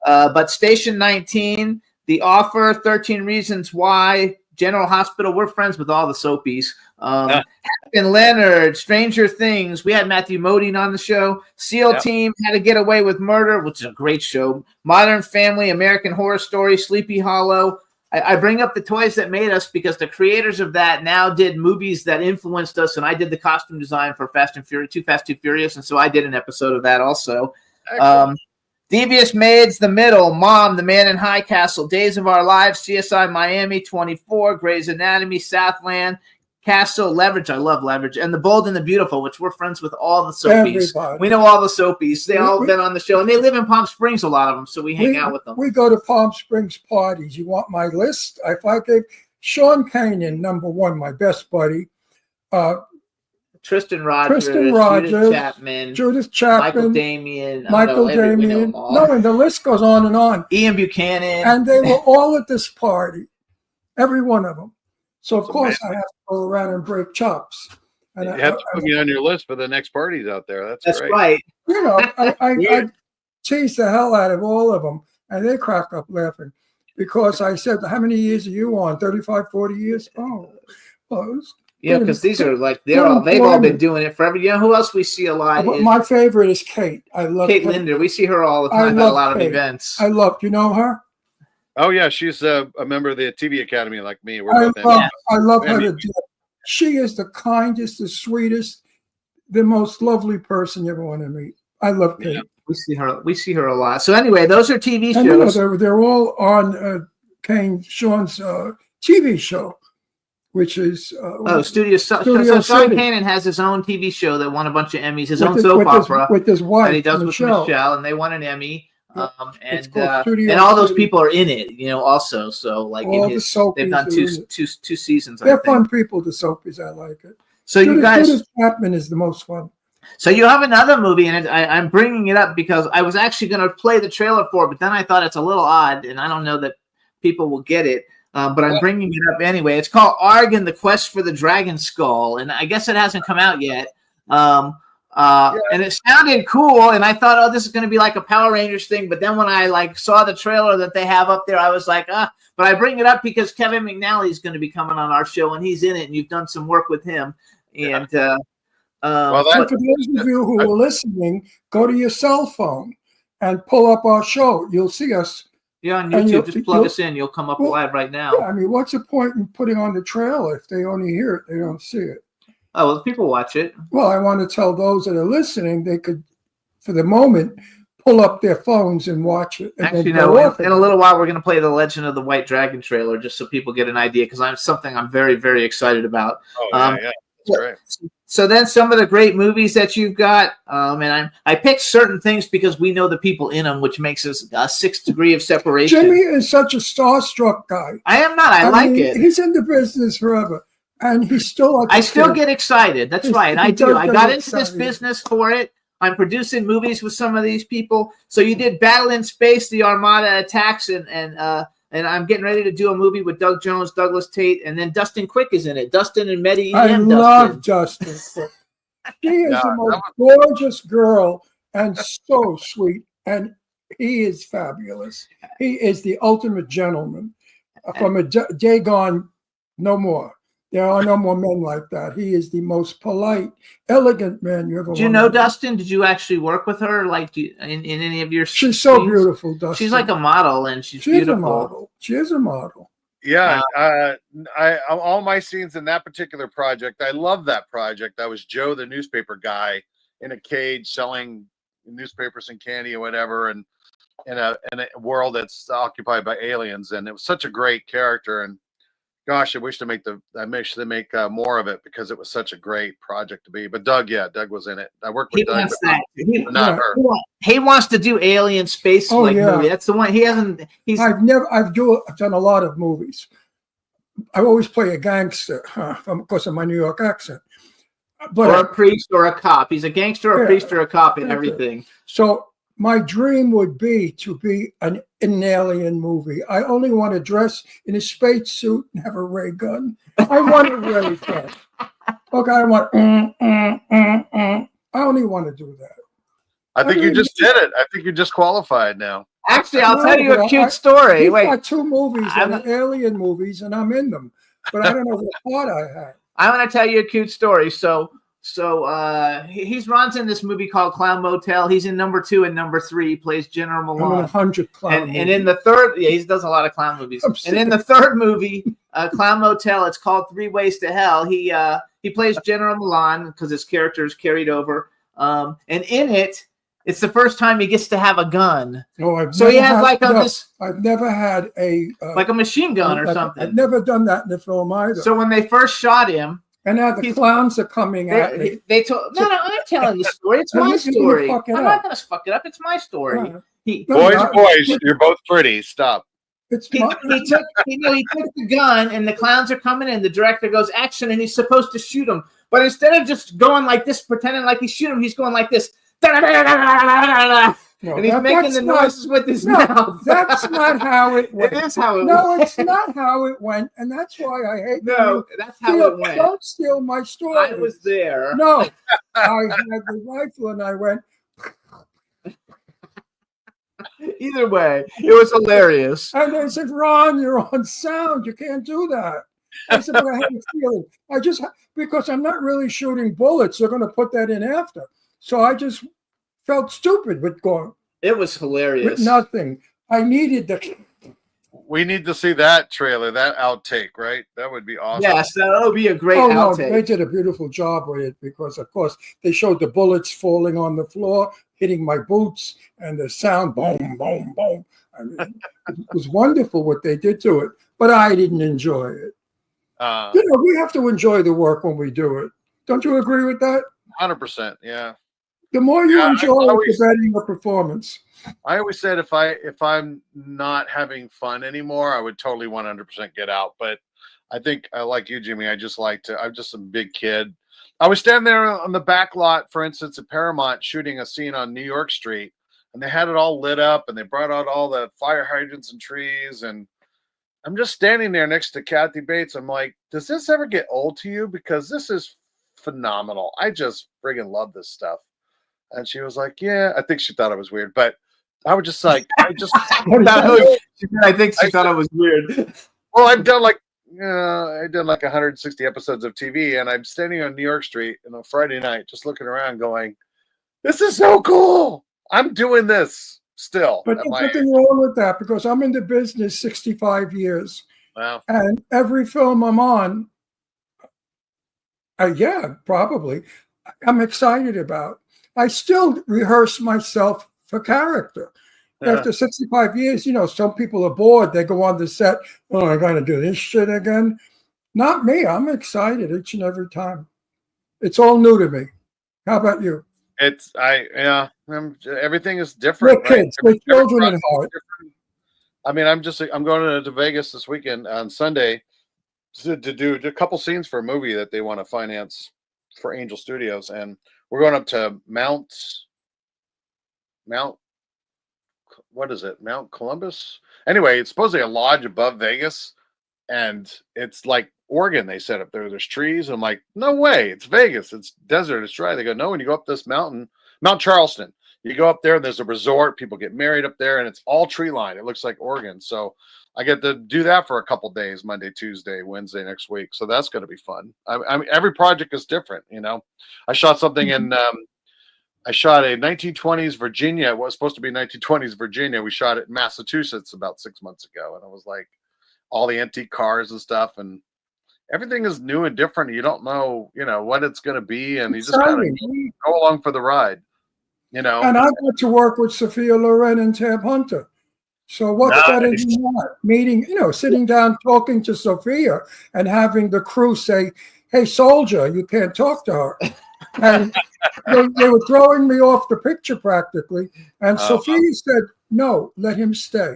But Station 19, The Offer, 13 Reasons Why, General Hospital. We're friends with all the soapies. And Leonard, Stranger Things. We had Matthew Modine on the show. SEAL Team, How to Get Away with Murder, which is a great show. Modern Family, American Horror Story, Sleepy Hollow. I bring up The Toys That Made Us because the creators of that now did movies that influenced us, and I did the costume design for Fast and Furious, Too Fast, Too Furious, and so I did an episode of that also. Devious Maids, The Middle, Mom, The Man in High Castle, Days of Our Lives, CSI Miami, 24, Grey's Anatomy, Southland, Castle, Leverage. I love Leverage, and The Bold and the Beautiful, which we're friends with all the soapies. Everybody. We know all the soapies. They all been on the show, and they live in Palm Springs, a lot of them, so we hang out with them. We go to Palm Springs parties. You want my list? If I gave Sean Kanan, number one, my best buddy, Tristan Rogers, Judith Chapman, Michael Damian, Michael Damian. No, and the list goes on and on. Ian Buchanan. And they were all at this party, every one of them. So, of course, I have to go around and break chops. And You have to put me on your list for the next parties out there. That's great. right. You know, I tease the hell out of all of them, and they crack up laughing because I said, how many years are you on? 35, 40 years? Oh, well, it was Yeah, because these are like they've all been doing it forever. You know who else we see a lot? But my favorite is Kate. I love Kate Linder. We see her all the time at a lot of events. I love. You know her? Oh yeah, she's a member of the TV Academy like me. I love her to death. She is the kindest, the sweetest, the most lovely person you ever want to meet. I love Kate. Yeah, we see her a lot. So anyway, those are TV shows. They're all on Sean's TV show, which is Studio City. So Sean Kanan has his own TV show that won a bunch of Emmys. His own soap opera with his wife. And he does with Michelle, and they won an Emmy. And all those people are in it, you know. Also, so like they've done two seasons. They're fun people. The soapies, I like it. So you guys, Judith Chapman is the most fun. So you have another movie, and I'm bringing it up because I was actually going to play the trailer for it, but then I thought it's a little odd, and I don't know that people will get it. But I'm bringing it up anyway. It's called Argon: The Quest for the Dragon Skull, and I guess it hasn't come out yet. And it sounded cool, and I thought, oh, this is going to be like a Power Rangers thing. But then when I saw the trailer that they have up there, I was like, But I bring it up because Kevin McNally is going to be coming on our show, and he's in it, and you've done some work with him. And for those of you who are listening, go to your cell phone and pull up our show. You'll see us. Yeah, on YouTube, just plug us in. You'll come up live right now. Yeah, I mean, what's the point in putting on the trailer if they only hear it, they don't see it? Oh, well, people watch it. Well, I want to tell those that are listening, they could, for the moment, pull up their phones and watch it. And actually, no, in a little while, we're going to play the Legend of the White Dragon trailer just so people get an idea because I'm very, very excited about. Oh, yeah. That's great. So then some of the great movies that you've got, and I picked certain things because we know the people in them, which makes us a 6th degree of separation. Jimmy is such a starstruck guy. I am not. I like it. He's in the business forever, and he's still. I still get excited. That's right. I do. I got into this business for it. I'm producing movies with some of these people. So you did Battle in Space, The Armada Attacks, and I'm getting ready to do a movie with Doug Jones, Douglas Tate, and then Dustin Quick is in it. Dustin and Medi. I love Dustin Quick. She is the most gorgeous girl and so sweet, and he is fabulous. He is the ultimate gentleman. From a day gone, no more. There are no more men like that. He is the most polite, elegant man you ever. Do you know Dustin? Did you actually work with her? Like in any of your? She's so beautiful, Dustin. She's like a model, and she's beautiful. A model. She is a model. Yeah, all my scenes in that particular project, I love that project. I was Joe, the newspaper guy, in a cage selling newspapers and candy or whatever, and in a world that's occupied by aliens, and it was such a great character. And gosh, I wish to make more of it because it was such a great project to be. But Doug was in it. I worked with Doug, but not her. He wants to do alien space movie. That's the one he hasn't. I've done a lot of movies. I always play a gangster, because of my New York accent. But or a priest or a cop. He's a gangster, a priest, or a cop in everything. So my dream would be to be in an alien movie. I only want to dress in a space suit and have a ray gun. I want a ray gun. Okay, I want. I only want to do that. I think you just did it. I think you just qualified now. Actually, I'll tell you a cute story. Wait, got 2 movies that are alien movies, and I'm in them, but I don't know what part I had. I want to tell you a cute story. So he's runs in this movie called Clown Motel. He's in number 2 and number 3. He plays General Milan. I'm in 100 clown and in the third, he does a lot of clown movies. And in the third movie, Clown Motel, it's called 3 Ways to Hell. He plays General Milan because his character is carried over. And in it, It's the first time he gets to have a gun. No, I've So he never has had- like no, this, I've never had a like a machine gun or I've something. never done that in the film either. So when they first shot him, and now the he's- clowns are coming at me. they told, no, I'm telling the story. It's No, my you're gonna story. fuck it I'm up. not going to fuck it up. It's my story. Uh, He, No, Boys, no, boys, you're both pretty. Stop. It's he, my, he took he took the gun and the clowns are coming in. The director goes action and he's supposed to shoot him, but instead of just going like this, pretending like he's shooting him, he's going like this, no, and he's making that's the not- noises with his no, mouth. that's not how it went. It is how it No, went. it's not how it went, and that's why I hate No, that's how you. it went. Don't steal my story. I was there. No, I had the rifle and I went, Either way, it was hilarious. and they said, Ron, you're on sound. You can't do that. I said, but I had a feeling. Because I'm not really shooting bullets, they're going to put that in after. So I just felt stupid with going, It was with hilarious. nothing. I needed the. We need to see that trailer, that outtake, right? That would be awesome. Yes, that would be a great Oh no, outtake. they did a beautiful job with it because, of course, they showed the bullets falling on the floor, hitting my boots, and the sound, boom, boom, boom. I mean, it was wonderful what they did to it, but I didn't enjoy it. You know, we have to enjoy the work when we do it. Don't you agree with that? 100%. Yeah. The more you Yeah, I enjoy it, always- the better your performance. I always said if I'm not having fun anymore, I would totally 100% get out. But I think I like you, Jimmy. I'm just a big kid. I was standing there on the back lot, for instance, at Paramount, shooting a scene on New York Street, and they had it all lit up, and they brought out all the fire hydrants and trees, and I'm just standing there next to Kathy Bates. I'm like, does this ever get old to you? Because this is phenomenal. I just friggin' love this stuff. And she was like, yeah, I think she thought it was weird, but I was just like, What is that? I think she thought it was weird. well, I've done like 160 episodes of TV, and I'm standing on New York Street on a Friday night, just looking around, going, "This is so cool! I'm doing this still." But at there's my nothing age. wrong with that because I'm in the business 65 years. Wow. And every film I'm on, yeah, probably, I'm excited about. I still rehearse myself for character. Yeah. After 65 years, you know, some people are bored. They go on the set, oh, I got to do this shit again. Not me. I'm excited each and every time. It's all new to me. How about you? Everything is different. We're kids. We're children at heart. I mean, I'm going to Vegas this weekend on Sunday to do a couple scenes for a movie that they want to finance for Angel Studios, and we're going up to Mount. What is it? Mount Columbus? Anyway, it's supposedly a lodge above Vegas, and it's like Oregon. They set up there. There's trees. I'm like, no way. It's Vegas. It's desert. It's dry. They go, no. When you go up this mountain, Mount Charleston, you go up there. There's a resort. People get married up there, and it's all tree lined. It looks like Oregon. So I get to do that for a couple days, Monday, Tuesday, Wednesday next week. So that's going to be fun. I mean, every project is different. You know, I shot something in. I shot a 1920s Virginia. It was supposed to be 1920s Virginia. We shot it in Massachusetts about 6 months ago, and it was like all the antique cars and stuff, and everything is new and different. You don't know, what it's going to be, and you just kind of go along for the ride. And I got to work with Sophia Loren and Tab Hunter. So what's better than that? Meeting, sitting down, talking to Sophia, and having the crew say, "Hey, soldier, you can't talk to her." And they were throwing me off the picture practically. And Sophia said, "No, let him stay,"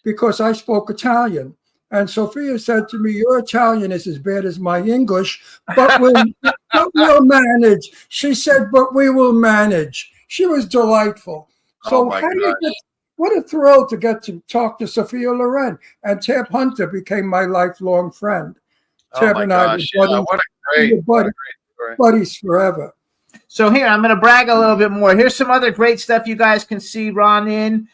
because I spoke Italian. And Sophia said to me, "Your Italian is as bad as my English, but we'll manage." She said, "But we will manage." She was delightful. So what a thrill to get to talk to Sophia Loren. And Tab Hunter became my lifelong friend. Tab and I were buddies forever. So here, I'm going to brag a little bit more. Here's some other great stuff you guys can see Ron in.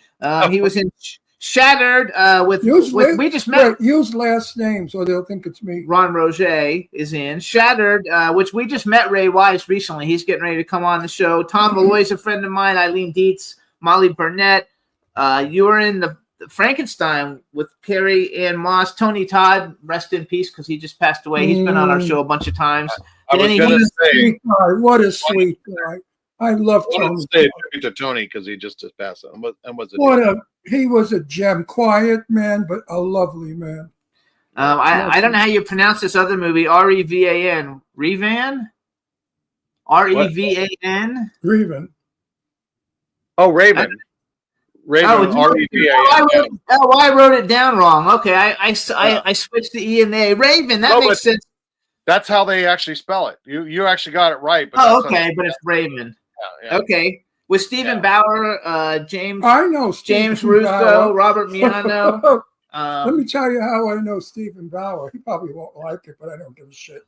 He was in Shattered we just met. Use last names or they'll think it's me. Ron Roger is in Shattered, which we just met Ray Wise recently. He's getting ready to come on the show. Tom Malloy's a friend of mine. Eileen Dietz, Molly Burnett. You were in the Frankenstein with Carrie Ann Moss. Tony Todd, rest in peace because he just passed away. He's been on our show a bunch of times. I was going to say, Sweet guy. What a sweet guy. I love I wanted Tony. to say a tribute to Tony because he just passed on. And was He was a gem, quiet man, but a lovely man. I don't know how you pronounce this other movie, Revan. Revan? Revan? Grievin. Oh, Raven. Raven. R-E-V-A-N. I wrote it down wrong. Okay, I switched the E and the A. Raven, that makes sense. That's how they actually spell it. You actually got it right. But but it's Raven. Yeah. Okay. With Stephen Bauer, James I know James Stephen Russo, Bauer. Robert Miano. Let me tell you how I know Stephen Bauer. He probably won't like it, but I don't give a shit.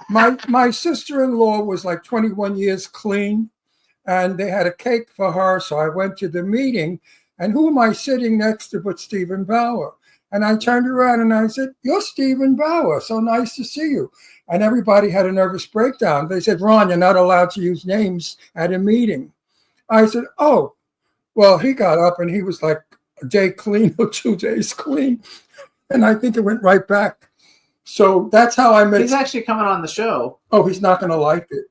My sister-in-law was like 21 years clean, and they had a cake for her. So I went to the meeting, and who am I sitting next to but Stephen Bauer? And I turned around and I said, "You're Stephen Bauer. So nice to see you." And everybody had a nervous breakdown. They said, "Ron, you're not allowed to use names at a meeting." I said, "Oh." Well, he got up and he was like a day clean or 2 days clean. And I think it went right back. So that's how I met. He's actually coming on the show. Oh, he's not going to like it.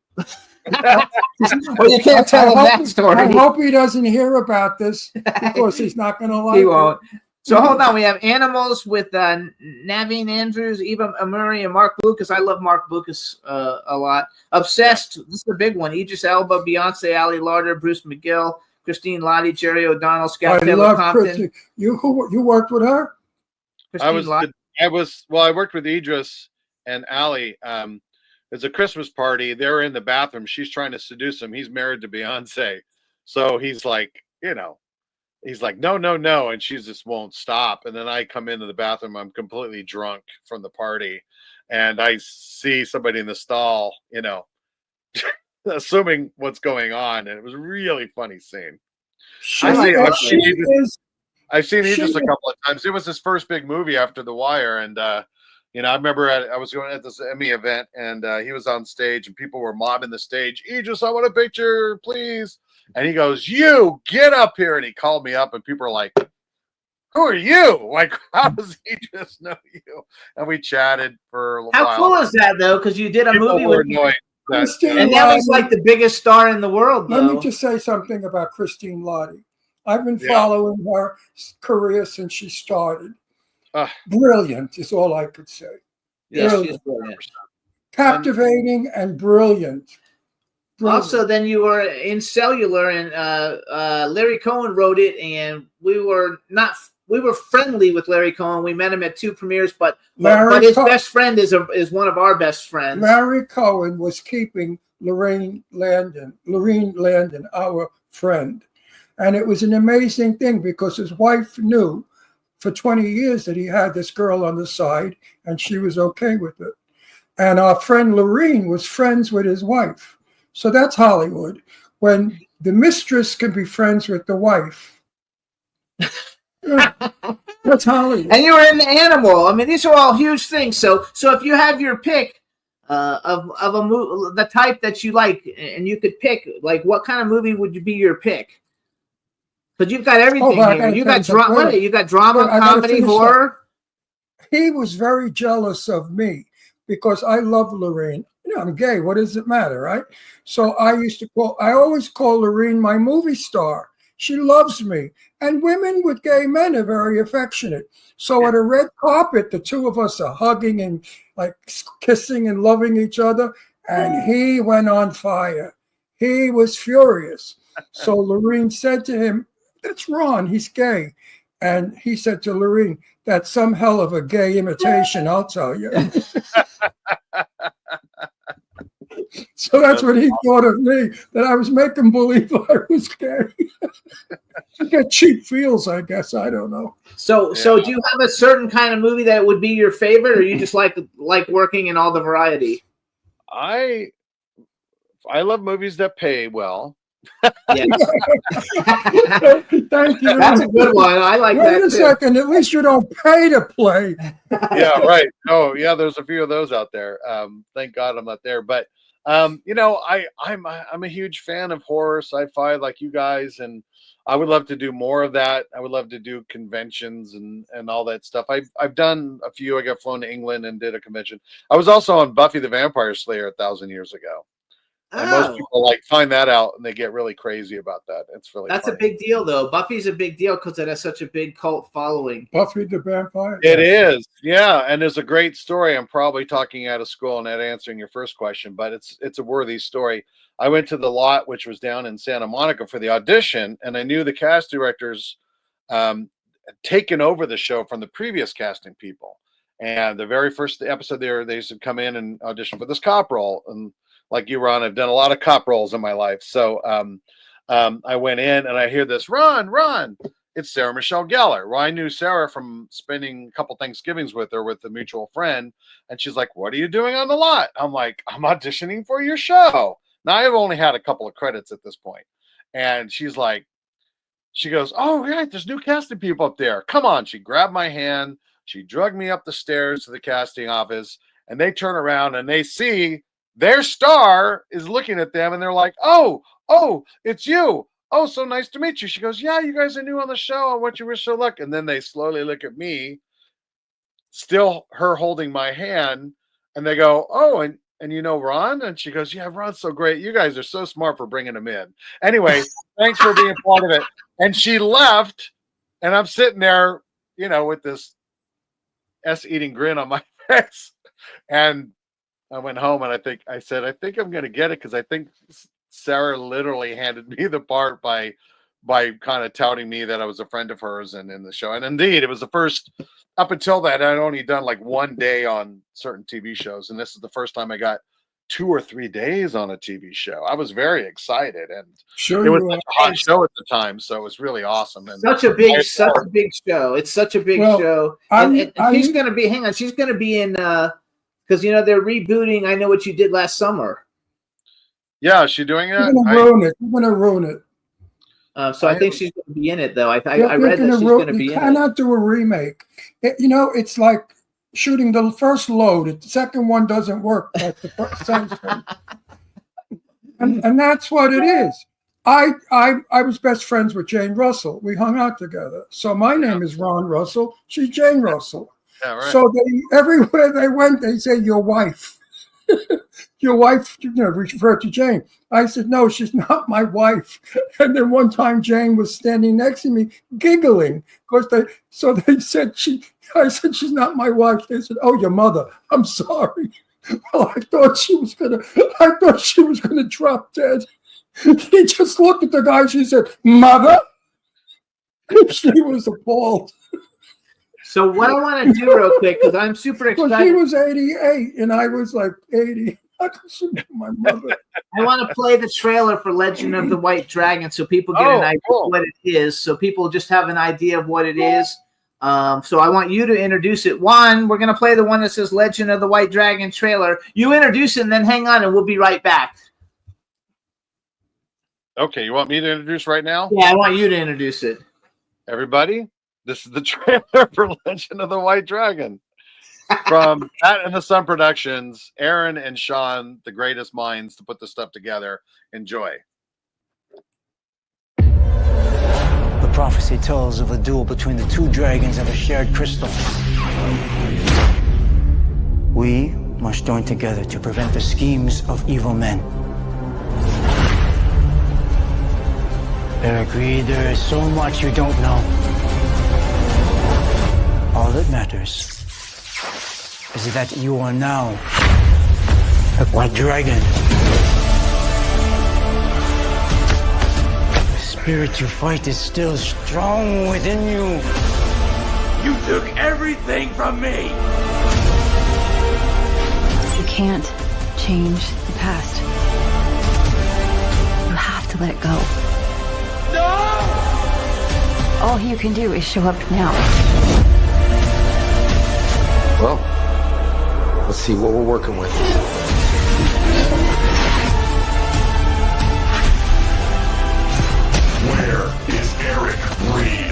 Well, you can't tell him that story. I hope he doesn't hear about this because he's not going to like He it. won't. So hold on. We have Animals with Naveen Andrews, Eva Amuri, and Mark Lucas. I love Mark Lucas a lot. Obsessed. This is the big one. Idris Elba, Beyonce, Ali Larter, Bruce McGill, Christine Lottie, Jerry O'Donnell, Scott I Taylor love Compton. Christy. You worked with her? I worked with Idris and Ali. It's a Christmas party. They're in the bathroom. She's trying to seduce him. He's married to Beyonce. So he's like, he's like, no. And she just won't stop. And then I come into the bathroom. I'm completely drunk from the party. And I see somebody in the stall, assuming what's going on. And it was a really funny scene. I've seen Idris a couple of times. It was his first big movie after The Wire. And, I remember I was going at this Emmy event and he was on stage and people were mobbing the stage. Idris, I want a picture, please. And he goes, "You get up here." And he called me up and people are like, "Who are you? Like, how does Idris know you?" And we chatted for a while. How cool is that, though? Because you did a movie with him. And now he's like the biggest star in the world, though. Let me just say something about Christine Lottie. I've been following her career since she started. Brilliant is all I could say. Yes, brilliant. she's brilliant. Captivating and brilliant. Also, then you were in Cellular, and Larry Cohen wrote it, and we were friendly with Larry Cohen. We met him at 2 premieres, but his best friend is one of our best friends. Larry Cohen was keeping Lorraine Landon, our friend. And it was an amazing thing because his wife knew for 20 years that he had this girl on the side and she was okay with it. And our friend Lorraine was friends with his wife. So that's Hollywood. When the mistress can be friends with the wife. That's Hollywood. And you were in The Animal. I mean, these are all huge things. So if you have your pick of a movie, the type that you like, and you could pick, like, what kind of movie would be your pick? Because you've got everything here. You got drama, comedy, horror. He was very jealous of me because I love Lorraine. I'm gay. What does it matter, right? So I always call Lorraine my movie star. She loves me. And women with gay men are very affectionate. So at a red carpet, the two of us are hugging and like kissing and loving each other. And he went on fire. He was furious. So Lorraine said to him, "That's Ron, he's gay." And he said to Lorraine, "That's some hell of a gay imitation, I'll tell you." So that's what he thought of me, that I was making believe I was gay. I get cheap feels, I guess. I don't know. So do you have a certain kind of movie that would be your favorite, or you just like working in all the variety? I love movies that pay well. Yes. Thank you. That's a good one. I like that. Wait a second. At least you don't pay to play. Yeah, right. Oh, yeah. There's a few of those out there. Thank God I'm not there. But I'm a huge fan of horror, sci-fi, like you guys, and I would love to do more of that. I would love to do conventions and all that stuff. I've done a few. I got flown to England and did a convention. I was also on Buffy the Vampire Slayer 1,000 years ago. And most Oh. people like find that out and they get really crazy about that. It's really That's a funny. big deal, though. Buffy's a big deal because it has such a big cult following. Buffy the Vampire. It is, yeah, and there's a great story. I'm probably talking out of school and not answering your first question, but it's a worthy story. I went to the lot, which was down in Santa Monica, for the audition, and I knew the cast directors had taken over the show from the previous casting people. And the very first episode there, they used to come in and audition for this cop role. And like you, Ron, I've done a lot of cop roles in my life. So I went in and I hear this, Ron, it's Sarah Michelle Gellar. Well, I knew Sarah from spending a couple Thanksgivings with her with a mutual friend. And she's like, what are you doing on the lot? I'm like, I'm auditioning for your show. Now, I've only had a couple of credits at this point. And she's like, she goes, oh, right, there's new casting people up there. Come on. She grabbed my hand. She dragged me up the stairs to the casting office. And they turn around and they see their star is looking at them. And they're like, oh, it's you. Oh, so nice to meet you. She goes, yeah, you guys are new on the show. I want you to wish her luck. And then they slowly look at me, still her holding my hand. And they go, oh, and you know Ron? And she goes, yeah, Ron's so great. You guys are so smart for bringing him in. Anyway, thanks for being part of it. And she left, and I'm sitting there, with this eating grin on my face. And I went home, and I said, I think I'm going to get it, because I think Sarah literally handed me the part by kind of touting me that I was a friend of hers and in the show. And indeed, it was the first. Up until that, I'd only done like one day on certain TV shows, and this is the first time I got 2 or 3 days on a TV show. I was very excited, and it was such a hot show at the time, so it was really awesome. And such a big show. It's such a big show. And she's going to be. Hang on, she's going to be in because they're rebooting. I Know What You Did Last Summer. Yeah, is she doing that? You're going to ruin it. So I think she's going to be in it, though. I read that she's going to be in it. You cannot do a remake. It's like shooting the first load. The second one doesn't work like the first one. And that's what it is. I was best friends with Jane Russell. We hung out together. So my name is Ron Russell. She's Jane Russell. Yeah, right. So everywhere they went, they say, your wife. Your wife, referred to Jane. I said, no, she's not my wife. And then one time Jane was standing next to me giggling. They said I said, she's not my wife. They said, oh, your mother. I'm sorry. Well, I thought she was gonna drop dead. He just looked at the guy. She said, mother. She was appalled. So what I want to do real quick, because I'm super excited. Well, she was 88 and I was like 80. My mother. I want to play the trailer for Legend of the White Dragon so people get an idea of what it is. So people just have an idea of what it is. So I want you to introduce it. We're going to play the one that says Legend of the White Dragon trailer. You introduce it and then hang on and we'll be right back. Okay, you want me to introduce right now? Yeah, I want you to introduce it. Everybody, this is the trailer for Legend of the White Dragon. From That and the Sun Productions, Aaron and Sean, the greatest minds to put this stuff together. Enjoy. The prophecy tells of a duel between the two dragons of a shared crystal. We must join together to prevent the schemes of evil men. Eric, there is so much you don't know. All that matters is that you are now a white dragon. The spirit you fight is still strong within you. You took everything from me! You can't change the past. You have to let it go. No! All you can do is show up now. Well, let's see what we're working with. Where is Eric Reed?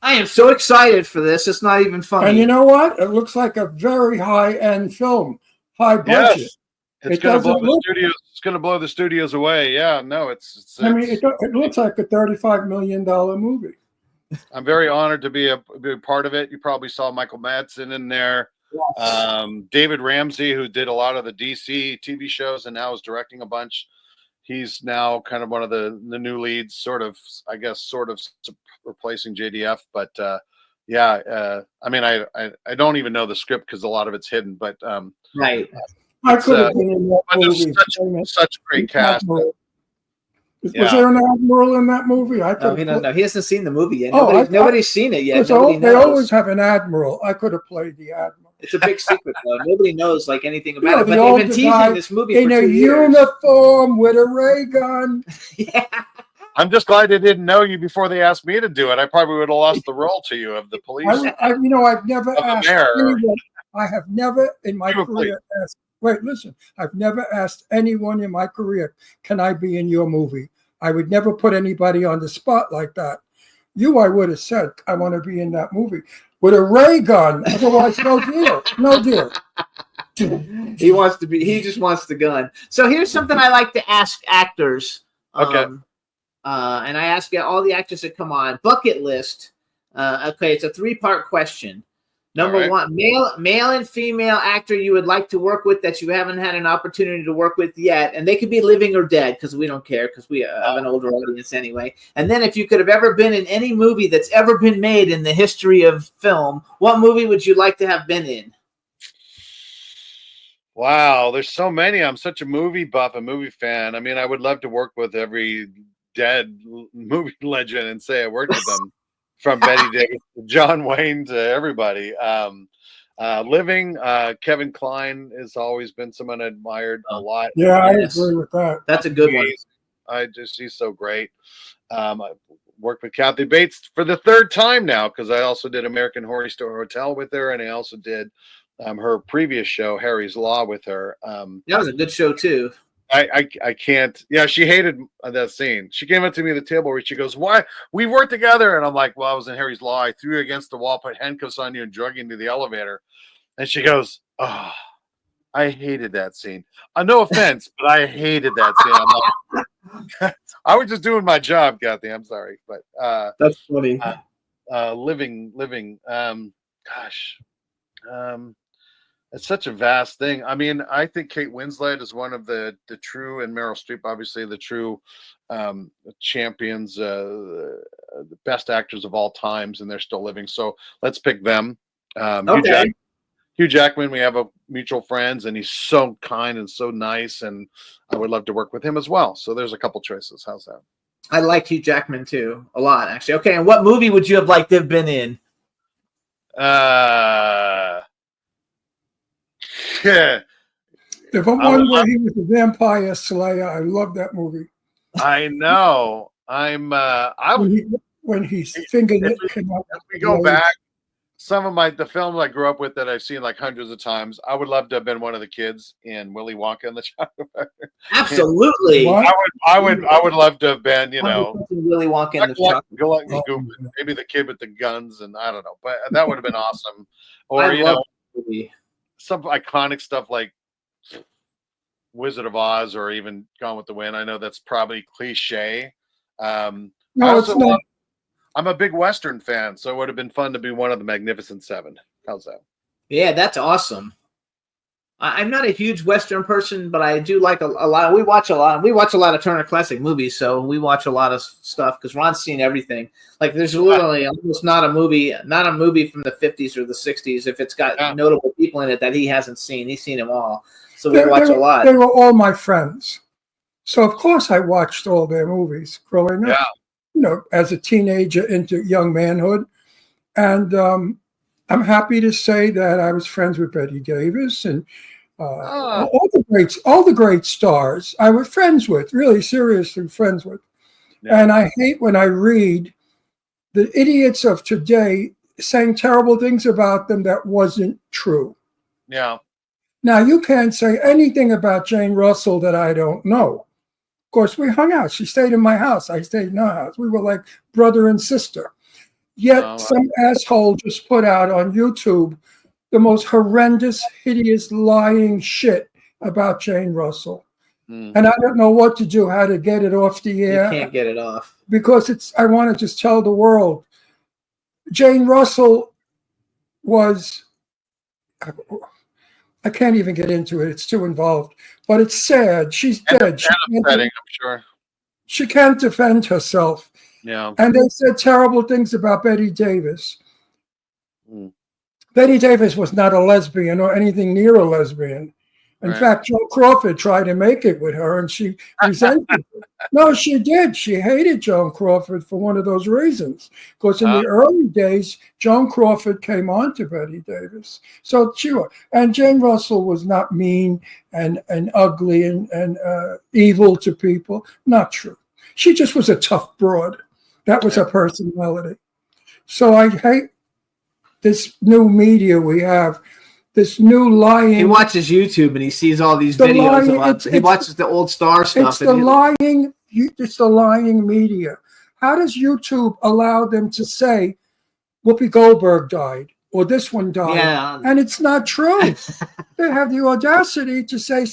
I am so excited for this. It's not even funny. And you know what? It looks like a very high-end film, high budget. Yes. It's It going to blow doesn't the look- studios. It's going to blow the studios away. Yeah, no, it's I mean, it looks like a $35 million movie. I'm very honored to be a part of it. You probably saw Michael Madsen in there. David Ramsey, who did a lot of the DC TV shows and now is directing a bunch. He's now kind of one of the new leads, sort of replacing JDF. But I mean, I don't even know the script because a lot of it's hidden. But Right. I could have been in that but there's movie. such great cast. Admiral. Was Yeah. there an admiral in that movie? I No, could. he doesn't know. He hasn't seen the movie yet. Oh, Nobody's seen it yet. Because Nobody they knows. always have an admiral. I could have played the admiral. It's a big secret, though. Nobody knows like anything You about know, it. the But they've older been teasing guy this movie in for a 2 years. uniform with a ray gun. Yeah. I'm just glad they didn't know you before they asked me to do it. I probably would have lost the role to you of the police. I've never Of the asked mayor. anyone. I have never in my You career asked. Wait, listen. I've never asked anyone in my career, "Can I be in your movie?" I would never put anybody on the spot like that. I would have said, "I want to be in that movie with a ray gun." Otherwise, no deal. No deal. He just wants the gun. So here's something I like to ask actors. Okay. And I ask all the actors that come on. Bucket list. Okay, it's a 3-part question. Number All right. 1, male and female actor you would like to work with that you haven't had an opportunity to work with yet. And they could be living or dead because we don't care because we have an older audience anyway. And then if you could have ever been in any movie that's ever been made in the history of film, what movie would you like to have been in? Wow, there's so many. I'm such a movie buff, a movie fan. I mean, I would love to work with every dead movie legend and say I worked with them, from Betty Davis to John Wayne to everybody. Living, Kevin Kline has always been someone I admired a lot. Yeah, I Yes. agree with that. That's a good one. He's so great. I worked with Kathy Bates for the 3rd time now because I also did American Horror Story Hotel with her, and I also did her previous show, Harry's Law, with her. That was a good show too. I can't. Yeah, she hated that scene. She came up to me at the table where she goes, "Why? We worked together." And I'm like, "Well, I was in Harry's Law. I threw you against the wall, put handcuffs on you, and drug you into the elevator." And she goes, "Oh, I hated that scene. No offense, but I hated that scene." I'm like, I was just doing my job, Kathy. I'm sorry, but That's funny. living. It's such a vast thing. I mean, I think Kate Winslet is one of the true, and Meryl Streep, obviously, the true champions, the best actors of all times, and they're still living. So let's pick them. Hugh Jackman, we have a mutual friends, and he's so kind and so nice, and I would love to work with him as well. So there's a couple choices. How's that? I like Hugh Jackman too a lot, actually. Okay, and what movie would you have liked to have been in? Yeah, The one where he was a vampire slayer. I love that movie. I know. I When he's fingered it. if we go back, some of the films I grew up with that I've seen like hundreds of times, I would love to have been one of the kids in Willy Wonka and the Chocolate. Absolutely. What? I would love to have been, Willy Wonka and the Chocolate. maybe the kid with the guns, and I don't know, but that would have been awesome. Or I love that movie. some iconic stuff like Wizard of Oz or even Gone with the Wind. I know that's probably cliche. No, it's not. I'm a big Western fan, so it would have been fun to be one of the Magnificent Seven. How's that? Yeah, that's awesome. I'm not a huge Western person, but I do like a lot. We watch a lot of Turner Classic Movies, so we watch a lot of stuff because Ron's seen everything. Like, there's literally almost not a movie from the 50s or the 60s if it's got notable people in it that he hasn't seen. He's seen them all, so we watch a lot. They were all my friends, so of course I watched all their movies growing up. Yeah. As a teenager into young manhood, and I'm happy to say that I was friends with Betty Davis and all the great stars I was friends with, really seriously friends with. Yeah. And I hate when I read the idiots of today saying terrible things about them that wasn't true. Yeah. Now, you can't say anything about Jane Russell that I don't know. Of course, we hung out. She stayed in my house. I stayed in her house. We were like brother and sister. Yet some asshole just put out on YouTube the most horrendous, hideous, lying shit about Jane Russell. And I don't know what to do, how to get it off the air. You can't get it off. Because I want to just tell the world, Jane Russell was, I can't even get into it. It's too involved. But it's sad. She's dead. I'm sure. She can't defend herself. Yeah. And they said terrible things about Betty Davis. Betty Davis was not a lesbian or anything near a lesbian. In fact, Joan Crawford tried to make it with her, and she resented it. No, she did. She hated Joan Crawford for one of those reasons. Because in the early days, Joan Crawford came on to Betty Davis. So sure. And Jane Russell was not mean and ugly and evil to people. Not true. She just was a tough broad. That was her personality. So I hate this new media we have. This new lying. He watches YouTube and he sees all these videos. He watches the old star stuff. It's the lying. It's the lying media. How does YouTube allow them to say Whoopi Goldberg died or this one died? Yeah. And it's not true. They have the audacity to say,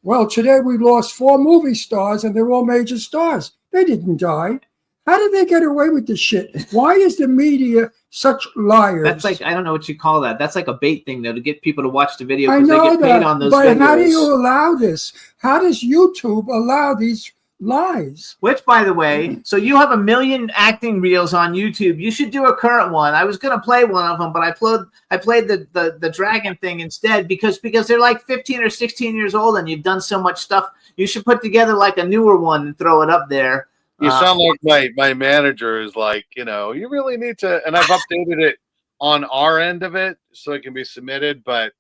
well, today we lost 4 movie stars and they're all major stars. They didn't die. How did they get away with this shit? Why is the media such liars? That's like, I don't know what you call that. That's like a bait thing, though, to get people to watch the video I because know they get paid on those but videos. how do you allow this? How does YouTube allow these lies? Which, by the way, so you have 1 million acting reels on YouTube. You should do a current one. I was going to play one of them, but I played the dragon thing instead because they're like 15 or 16 years old and you've done so much stuff. You should put together like a newer one and throw it up there. You sound like my manager is like, you really need to, and I've updated it on our end of it so it can be submitted. But,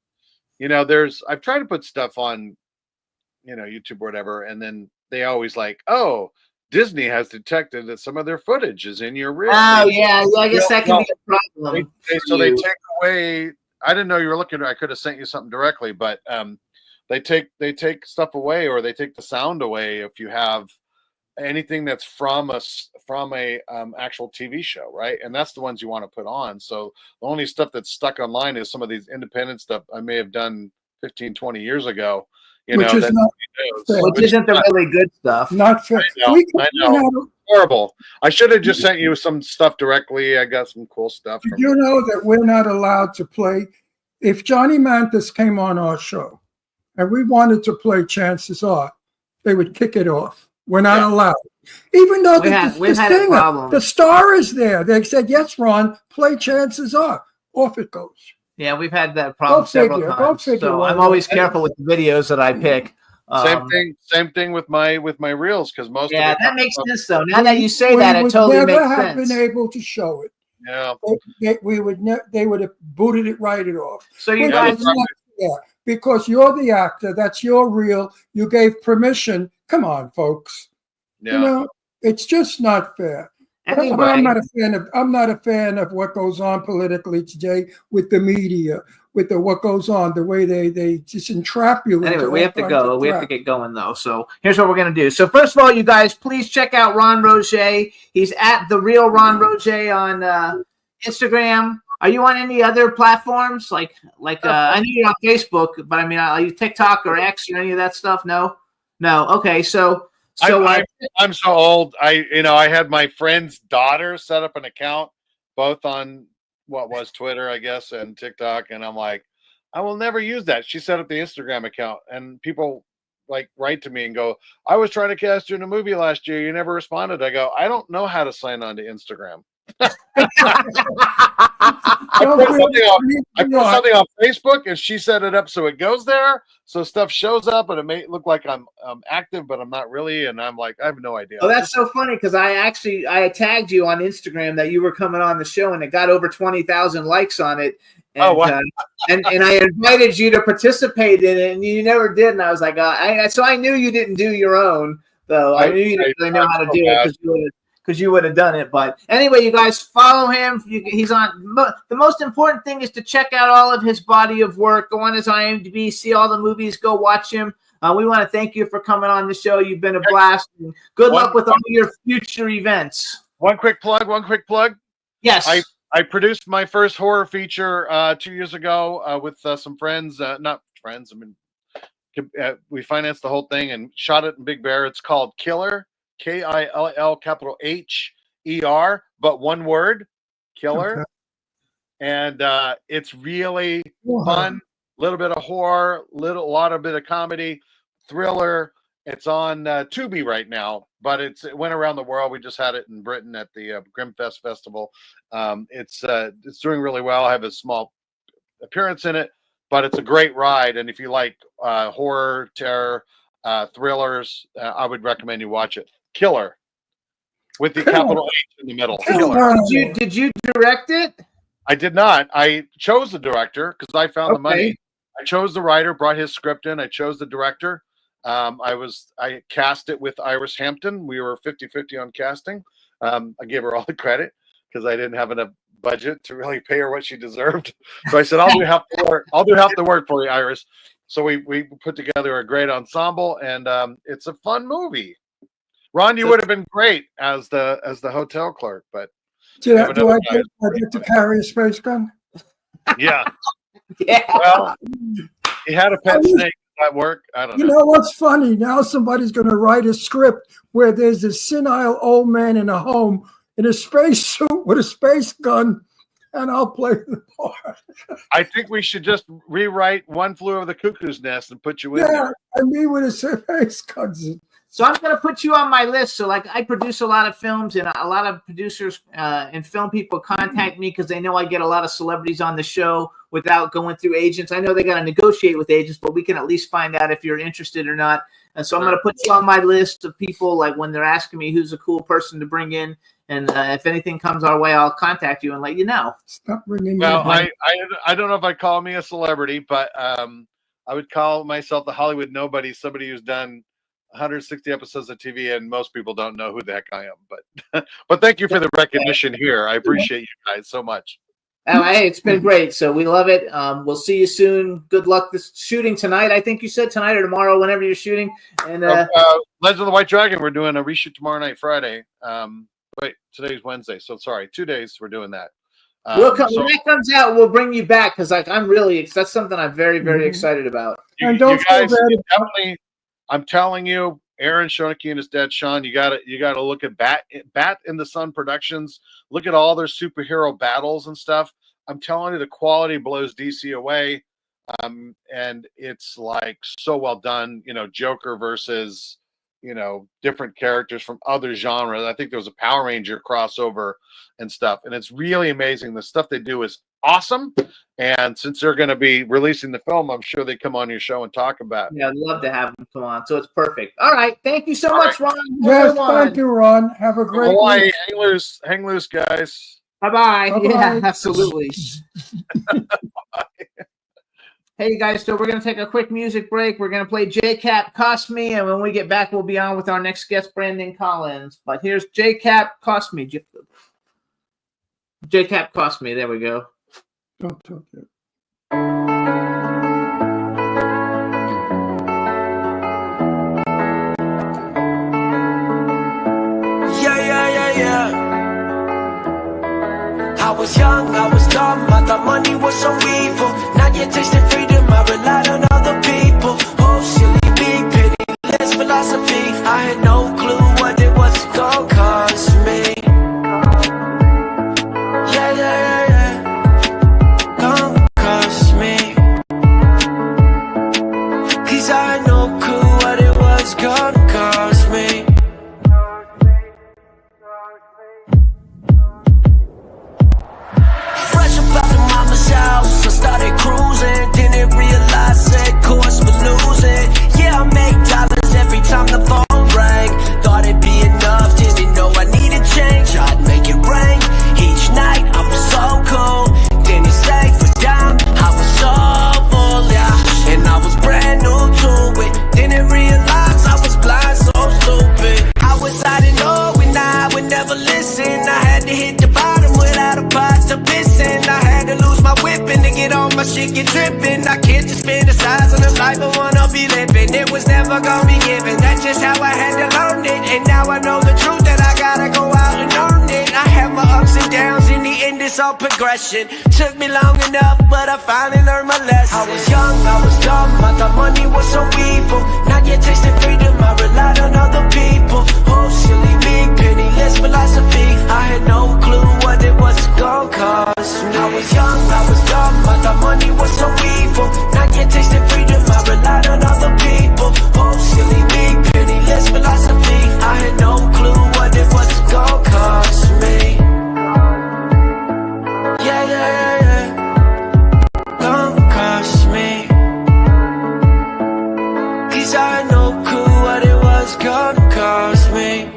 I've tried to put stuff on, YouTube or whatever. And then they always like, oh, Disney has detected that some of their footage is in your reel. Oh, yeah. Well, I guess that can be a problem. They take away, I didn't know you were looking, I could have sent you something directly, but they take stuff away or they take the sound away if you have anything that's from a actual TV show, right? And that's the ones you want to put on. So the only stuff that's stuck online is some of these independent stuff I may have done 15, 20 years ago. Which isn't the really good stuff. Not fair. I know. Horrible. I should have just sent you some stuff directly. I got some cool stuff. Did you know that we're not allowed to play? If Johnny Manthis came on our show and we wanted to play Chances Are, they would kick it off. We're not allowed. Even though the star is there. They said, yes, Ron, play Chances Are. Off it goes. Yeah, we've had that problem several times. So I'm always careful with the videos that I pick. Same thing with my reels because most of that makes sense though. Now that you say that, it totally makes sense. Never have been able to show it. Yeah, they would have booted it right off. So you guys, because you're the actor, that's your reel. You gave permission. Come on, folks. Yeah. It's just not fair. Anyway. But I'm not a fan of what goes on politically today with the media, with what goes on, the way they just entrap you. Anyway, we have to go. We have to get going though. So here's what we're gonna do. So first of all, you guys, please check out Ron Roget. He's at The Real Ron Roget on Instagram. Are you on any other platforms? Like I know you're on Facebook, but I mean, are you TikTok or X or any of that stuff? No. Okay, so I'm so old. I had my friend's daughter set up an account both on what was Twitter, I guess, and TikTok, and I'm like, I will never use that. She set up the Instagram account, and people like write to me and go, I was trying to cast you in a movie last year. You never responded. I go, I don't know how to sign on to Instagram. I put something on Facebook and she set it up so it goes there, so stuff shows up and it may look like I'm active, but I'm not really, and I'm like, I have no idea. Oh, that's so funny because I tagged you on Instagram that you were coming on the show and it got over 20,000 likes on it. And, wow. and I invited you to participate in it and you never did, and I was like, so I knew you didn't do your own though. I knew you didn't really know how to do it because you would have done it. But anyway, you guys follow him. He's on. The most important thing is to check out all of his body of work. Go on his IMDb, see all the movies, go watch him. We want to thank you for coming on the show. You've been a blast. And good luck with all your future events. One quick plug. Yes. I produced my first horror feature 2 years ago with some friends, not friends. I mean, we financed the whole thing and shot it in Big Bear. It's called Killer, Kill, capital Her, but one word, Killer. Okay. And it's really fun. A little bit of horror, a lot of bit of comedy, thriller. It's on Tubi right now, but it went around the world. We just had it in Britain at the Grimfest Festival. It's doing really well. I have a small appearance in it, but it's a great ride. And if you like horror, terror, thrillers, I would recommend you watch it. Killer, with the capital H in the middle. Killer. Did you direct it? I did not. I chose the director because I found the money. I chose the writer, brought his script in. I chose the director. I cast it with Iris Hampton. We were 50-50 on casting. I gave her all the credit because I didn't have enough budget to really pay her what she deserved. So I said, I'll do half the work. I'll do half the work for you, Iris. So we put together a great ensemble, and it's a fun movie. Ron, you would have been great as the hotel clerk, but do I get to carry a space gun? yeah. Yeah. Well, he had a pet snake at work. I don't know. You know what's funny? Now somebody's going to write a script where there's a senile old man in a home in a space suit with a space gun, and I'll play the part. I think we should just rewrite One Flew Over the Cuckoo's Nest and put you in there. And me with a space gun. So I'm going to put you on my list. So like I produce a lot of films, and a lot of producers and film people contact me because they know I get a lot of celebrities on the show without going through agents. I know they got to negotiate with agents, but we can at least find out if you're interested or not. And so I'm going to put you on my list of people, like when they're asking me who's a cool person to bring in. And if anything comes our way, I'll contact you and let you know. Stop bringing me. Well, I don't know if I'd call me a celebrity, but I would call myself the Hollywood nobody, somebody who's done 160 episodes of TV, and most people don't know who the heck I am. But thank you for the recognition here. I appreciate you guys so much. Hey, it's been great. So we love it. We'll see you soon. Good luck this shooting tonight. I think you said tonight or tomorrow, whenever you're shooting. And Legend of the White Dragon, we're doing a reshoot tomorrow night, Friday. Wait, today's Wednesday, so sorry, 2 days we're doing that. When that comes out, we'll bring you back because I'm really that's something I'm very, very excited about. And don't you guys forget definitely. I'm telling you, Aaron Schoenke and his dad Sean, you gotta look at Bat in the Sun Productions. Look at all their superhero battles and stuff. I'm telling you, the quality blows DC away, and it's like so well done. You know, Joker versus different characters from other genres. I think there was a Power Ranger crossover and stuff, and it's really amazing. The stuff they do is awesome. And since they're going to be releasing the film, I'm sure they come on your show and talk about it. Yeah, I'd love to have them come on. So it's perfect. All right. Thank you so much, Ron. Yes, thank you, Ron. Have a great Hawaii, week. hang loose, guys. Bye-bye. Bye-bye. Yeah, absolutely. Hey, guys, so we're going to take a quick music break. We're going to play J-Cap Cost Me, and when we get back, we'll be on with our next guest, Brandon Collins. But here's J-Cap Cost Me. J-Cap Cost Me. There we go. Don't talk yet. Yeah. I was young, I was dumb, I thought money was so evil. Now you're tasting freedom, I relied on other people. Oh, silly me, pitiless philosophy. I had no clue what it was gonna cost me. Yeah. Gonna cost me. 'Cause I had no clue what it was gonna cost me. House, I started cruising, didn't realize it, course for losing. Yeah, I make dollars every time the phone rang. Thought it'd be enough, didn't know I needed change. I'd make it rain. Each night I was so cool, didn't stay for dime. I was so full, yeah, and I was brand new to it. Didn't realize I was blind, so stupid. I didn't know when I would never listen. I had to hit the bottom without a pot to piss in. I had to lose my whipping to get on my shit, get tripping. I can't just fantasize on the life I wanna be living. It was never gonna be given. That's just how I had to learn it. And now I know the truth that I gotta go out and earn it. I have my ups and downs in the all progression. Took me long enough, but I finally learned my lesson. I was young, I was dumb, I thought money was so evil. Not yet tasting freedom, I relied on other people. Oh, silly me, pitiless philosophy. I had no clue what it was gonna cost me. I was young, I was dumb, I thought money was so evil. Not yet tasting freedom, I relied on other people. Oh, silly me, pitiless philosophy. I had no clue what it was gonna cost me. Yeah, yeah, yeah. Gonna cost me. 'Cause I had no clue what it was gonna cost me.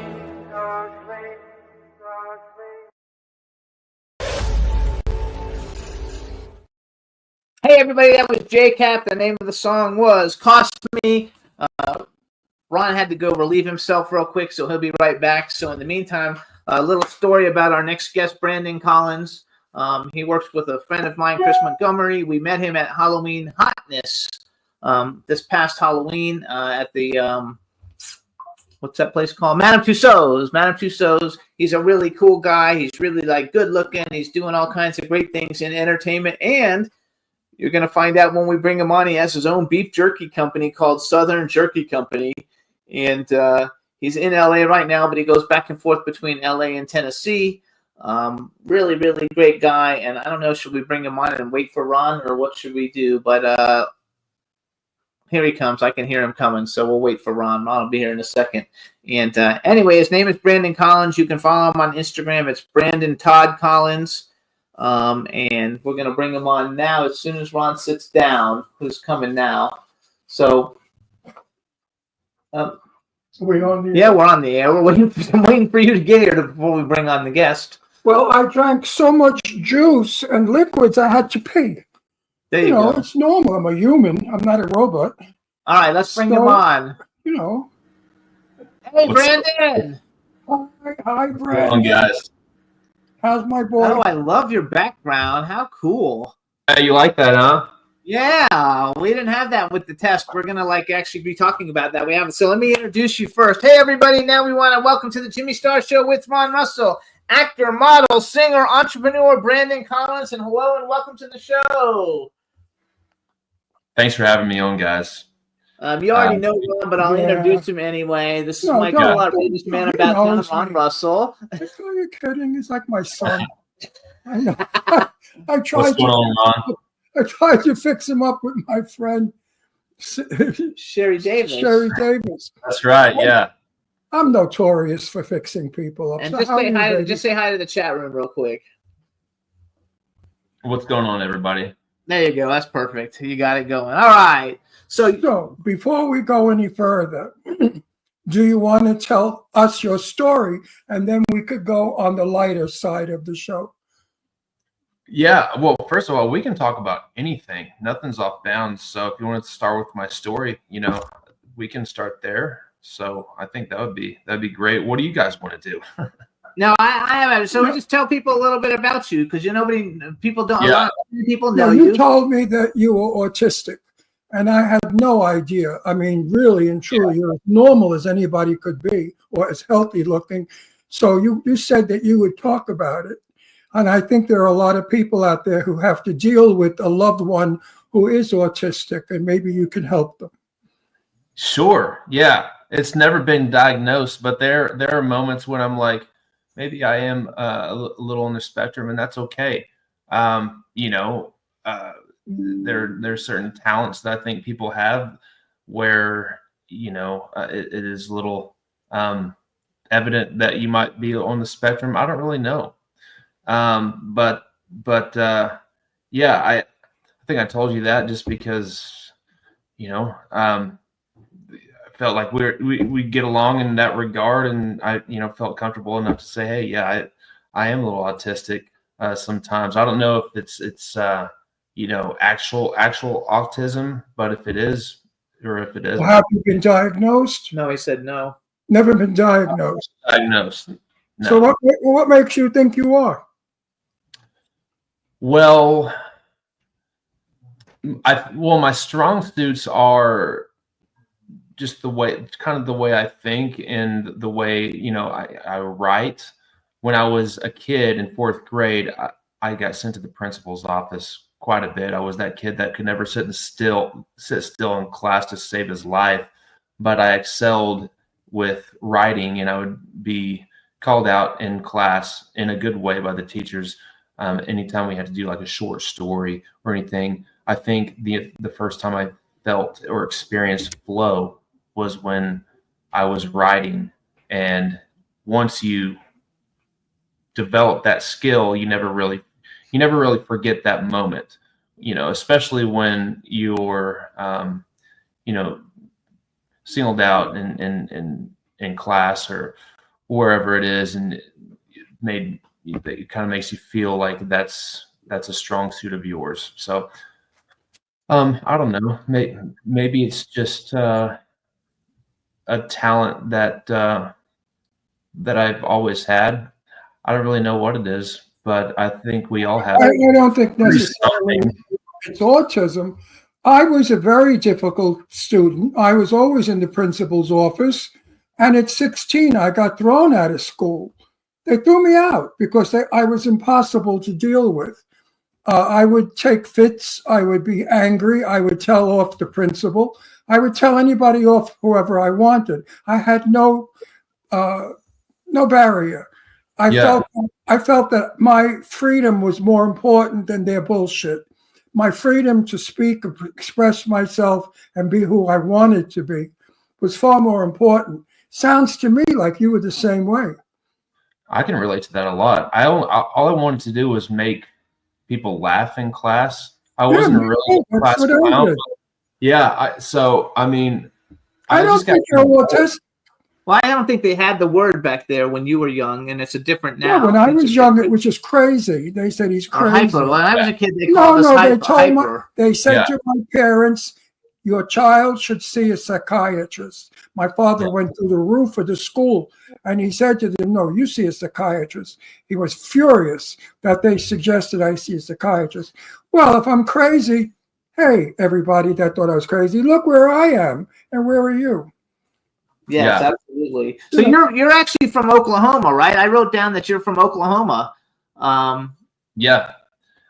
Hey everybody, that was JCap. The name of the song was Cost Me. Ron had to go relieve himself real quick, so he'll be right back. So in the meantime, a little story about our next guest, Brandon Collins. He works with a friend of mine, Chris Montgomery. We met him at Halloween Hotness this past Halloween at the, what's that place called? Madame Tussauds. Madame Tussauds. He's a really cool guy. He's really like good looking. He's doing all kinds of great things in entertainment, and you're going to find out when we bring him on, he has his own beef jerky company called Southern Jerky Company. And he's in LA right now, but he goes back and forth between LA and Tennessee. Really, really great guy. And I don't know, should we bring him on and wait for Ron, or what should we do? But here he comes. I can hear him coming, so we'll wait for Ron. Ron will be here in a second. And anyway, his name is Brandon Collins. You can follow him on Instagram. It's Brandon Todd Collins. And we're going to bring him on now as soon as Ron sits down, who's coming now. So, Are we on the yeah, we're on the air. We're waiting for you to get here before we bring on the guest. Well, I drank so much juice and liquids, I had to pee. There you know, go. it's normal. I'm a human. I'm not a robot. All right, let's bring him on. You know. Hey, Brandon. Hi, Brandon. Guys. How's my boy? Oh, I love your background. How cool. You like that, huh? Yeah, we didn't have that with the test. We're going to actually be talking about that. We haven't. So let me introduce you first. Hey, everybody. Now we want to welcome to the Jimmy Star Show with Ron Russell, actor, model, singer, entrepreneur, Brandon Collins. And hello and welcome to the show. Thanks for having me on, guys. You already know Ron, but I'll introduce him anyway. This is my co-outrageous man about town, Ron Russell. Are you kidding? He's like my son. I know. I tried What's going on, Ron? I tried to fix him up with my friend Sherry Davis. Sherry Davis. That's right. Yeah. I'm notorious for fixing people up. And So just how say are you, hi. baby? Just say hi to the chat room real quick. What's going on, everybody? There you go. That's perfect. You got it going. All right. So before we go any further, do you want to tell us your story, and then we could go on the lighter side of the show? Yeah. Well, first of all, we can talk about anything. Nothing's off bounds. So if you want to start with my story, we can start there. So I think that'd be great. What do you guys want to do? No, I haven't. So just tell people a little bit about you, because people don't. Yeah. A lot of people know You told me that you were autistic, and I had no idea. I mean, really and truly, you're as normal as anybody could be, or as healthy looking. So you said that you would talk about it. And I think there are a lot of people out there who have to deal with a loved one who is autistic, and maybe you can help them. Sure. Yeah. It's never been diagnosed, but there are moments when I'm like, maybe I am a little on the spectrum, and that's okay. There's certain talents that I think people have where, it is a little evident that you might be on the spectrum. I don't really know. But I think I told you that just because, I felt like we get along in that regard, and I, felt comfortable enough to say, hey, yeah, I am a little autistic sometimes. I don't know if it's actual autism, but if it is, or if it isn't. Well, have you been diagnosed? No, he said no. Never been diagnosed. Diagnosed. No. So what makes you think you are? Well, my strong suits are just the way I think, and the way, I write. When I was a kid in fourth grade, I got sent to the principal's office quite a bit. I was that kid that could never sit still in class to save his life, but I excelled with writing, and I would be called out in class in a good way by the teachers. Anytime we had to do like a short story or anything. I think the first time I felt or experienced flow was when I was writing. And once you develop that skill, you never really forget that moment, especially when you're, singled out in class or wherever it is. And it kind of makes you feel like that's a strong suit of yours. So, I don't know, maybe it's just, a talent that I've always had. I don't really know what it is, but I think we all have. I don't think necessarily it's autism. I was a very difficult student. I was always in the principal's office. And at 16, I got thrown out of school. They threw me out because I was impossible to deal with. I would take fits. I would be angry. I would tell off the principal. I would tell anybody off, whoever I wanted. I had no barrier. I felt that my freedom was more important than their bullshit. My freedom to speak, express myself, and be who I wanted to be was far more important. Sounds to me like you were the same way. I can relate to that a lot. All I wanted to do was make people laugh in class. I wasn't really a class clown. Yeah. I don't think you're autistic. Well, I don't think they had the word back there when you were young, and it's a different now. Yeah, when I was young, it was just crazy. They said he's crazy. Hyper. When I was a kid, they called us hyper. They said to my parents, your child should see a psychiatrist. My father went through the roof of the school, and he said to them, no, you see a psychiatrist. He was furious that they suggested I see a psychiatrist. Well, if I'm crazy, hey, everybody that thought I was crazy, look where I am, and where are you? Yes, absolutely. So you're actually from Oklahoma, right? I wrote down that you're from Oklahoma. Yeah,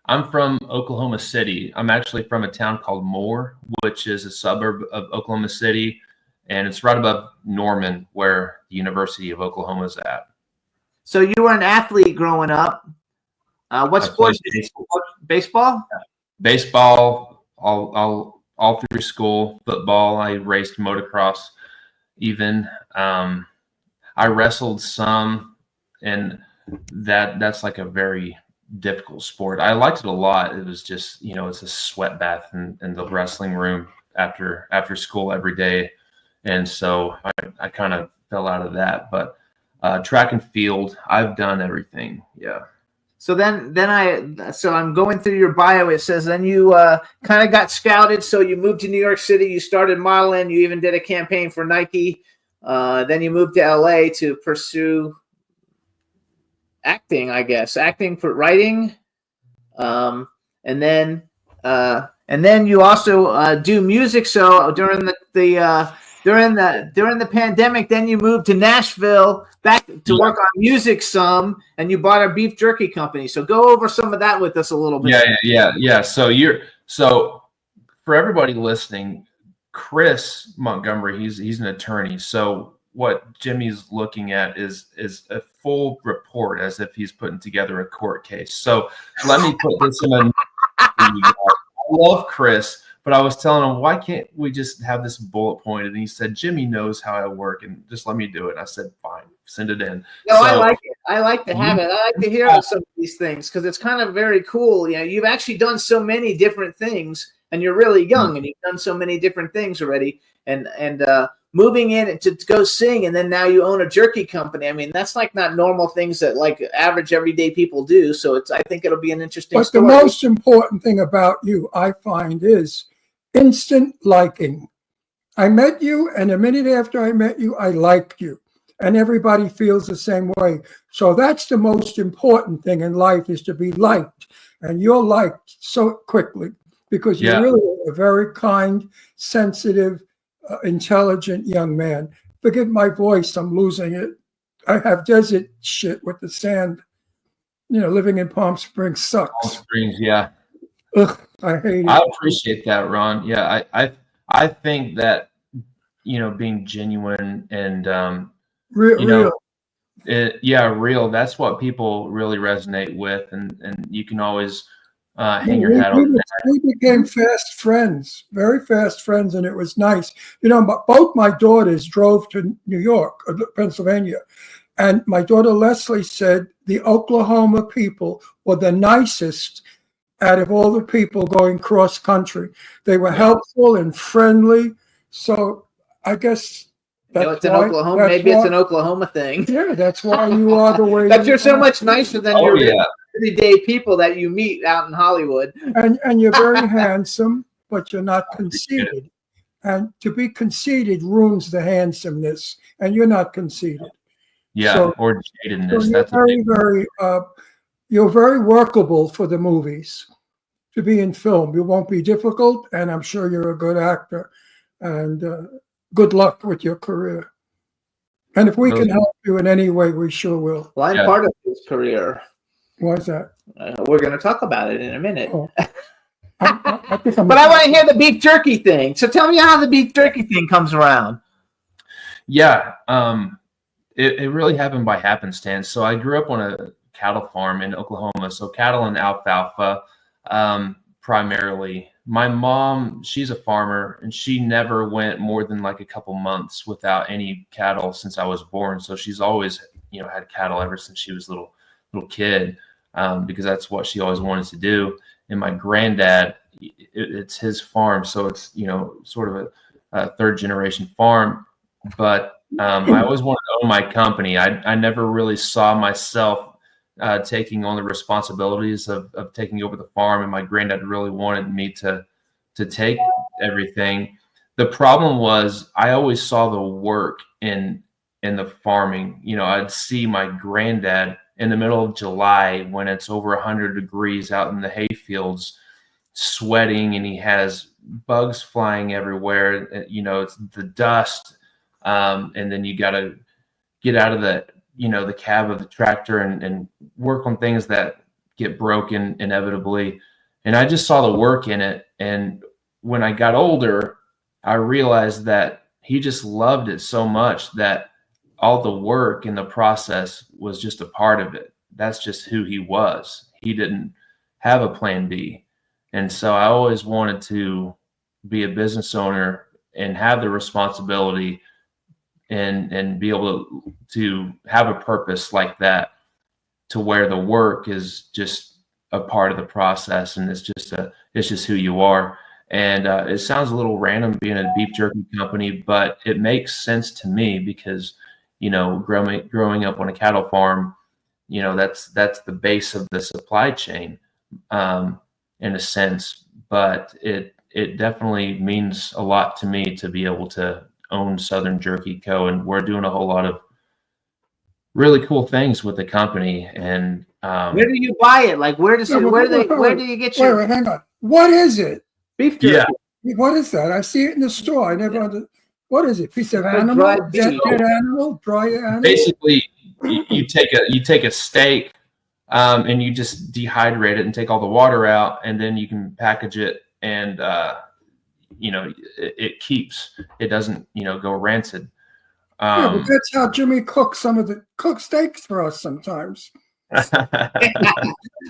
I'm from Oklahoma City. I'm actually from a town called Moore, which is a suburb of Oklahoma City, and it's right above Norman, where the University of Oklahoma is at. So you were an athlete growing up. What sports? Baseball? Baseball, all through school. Football. I raced motocross. Even I wrestled some, and that's like a very difficult sport. I liked it a lot. It was just, it's a sweat bath in the wrestling room after school every day, and so I kind of fell out of that. But track and field, I've done everything. Yeah. So so I'm going through your bio. It says then you kind of got scouted. So you moved to New York City. You started modeling. You even did a campaign for Nike. Then you moved to LA to pursue acting, I guess, acting for writing. And then you also do music. So during the pandemic, then you moved to Nashville back to work on music some, and you bought a beef jerky company. So go over some of that with us a little bit. Yeah. So for everybody listening, Chris Montgomery, he's an attorney. So what Jimmy's looking at is a full report, as if he's putting together a court case. So let me put this in a. I love Chris. But I was telling him, why can't we just have this bullet point? And he said, Jimmy knows how I work, and just let me do it. And I said, fine, send it in. No, I like it. I like to have it. I like to hear some of these things because it's kind of very cool. You've actually done so many different things, and you're really young, and you've done so many different things already. And moving in to go sing, and then now you own a jerky company. I mean, that's like not normal things that like average everyday people do. So I think it'll be an interesting story. But the most important thing about you, I find, is instant liking. I met you, and a minute after I met you, I liked you. And everybody feels the same way. So that's the most important thing in life, is to be liked. And you're liked so quickly because you're really a very kind, sensitive, intelligent young man. Forgive my voice, I'm losing it. I have desert shit with the sand. living in Palm Springs Palm sucks. Springs, yeah. Ugh, I hate I it. appreciate that, Ron. Yeah, I think that being genuine and Real. real. That's what people really resonate with, and you can always hang your hat on that. We became fast friends, very fast friends, and it was nice. Both my daughters drove to New York, Pennsylvania, and my daughter Leslie said the Oklahoma people were the nicest out of all the people going cross country. They were helpful and friendly. So I guess it's an Oklahoma. Maybe it's an Oklahoma thing. Yeah, that's why you are the way. That you're so much nicer than your yeah. everyday people that you meet out in Hollywood. And you're very handsome, but you're not conceited. And to be conceited ruins the handsomeness, and you're not conceited. Yeah, So- or jadedness. So That's you're very workable for the movies. To be in film, you won't be difficult, and I'm sure you're a good actor. And good luck with your career. And if we can help you in any way, we sure will. Well, I'm part of his career. Why is that? We're going to talk about it in a minute. Oh. I think But I want to hear the beef jerky thing. So tell me how the beef jerky thing comes around. Yeah, it really happened by happenstance. So I grew up on a cattle farm in Oklahoma, so cattle and alfalfa primarily. My mom, she's a farmer, and she never went more than like a couple months without any cattle since I was born. So she's always, had cattle ever since she was a little kid, because that's what she always wanted to do. And my granddad, it's his farm, so it's sort of a third generation farm. But I always wanted to own my company. I never really saw myself taking on the responsibilities of taking over the farm, and my granddad really wanted me to take everything. The problem was I always saw the work in the farming. I'd see my granddad in the middle of July when it's over 100 degrees out in the hay fields, sweating, and he has bugs flying everywhere. It's the dust, and then you got to get out of the cab of the tractor and work on things that get broken inevitably. And I just saw the work in it. And when I got older, I realized that he just loved it so much that all the work in the process was just a part of it. That's just who he was. He didn't have a plan B. And so I always wanted to be a business owner and have the responsibility and be able to have a purpose like that, to where the work is just a part of the process, and it's just who you are. And it sounds a little random being a beef jerky company, but it makes sense to me because growing up on a cattle farm, that's the base of the supply chain, in a sense. But it definitely means a lot to me to be able to own Southern Jerky Co. And we're doing a whole lot of really cool things with the company. And where do you buy it? Like, where do you get your? Wait, hang on. What is it? Beef jerky. Yeah. What is that? I see it in the store. I never understood. What is it? Piece of Like animal? dried beef. Dead animal? Dry animal? Basically, you take a steak, and you just dehydrate it and take all the water out, and then you can package it, and it keeps. It doesn't go rancid. Yeah, but that's how Jimmy cooks steaks for us sometimes.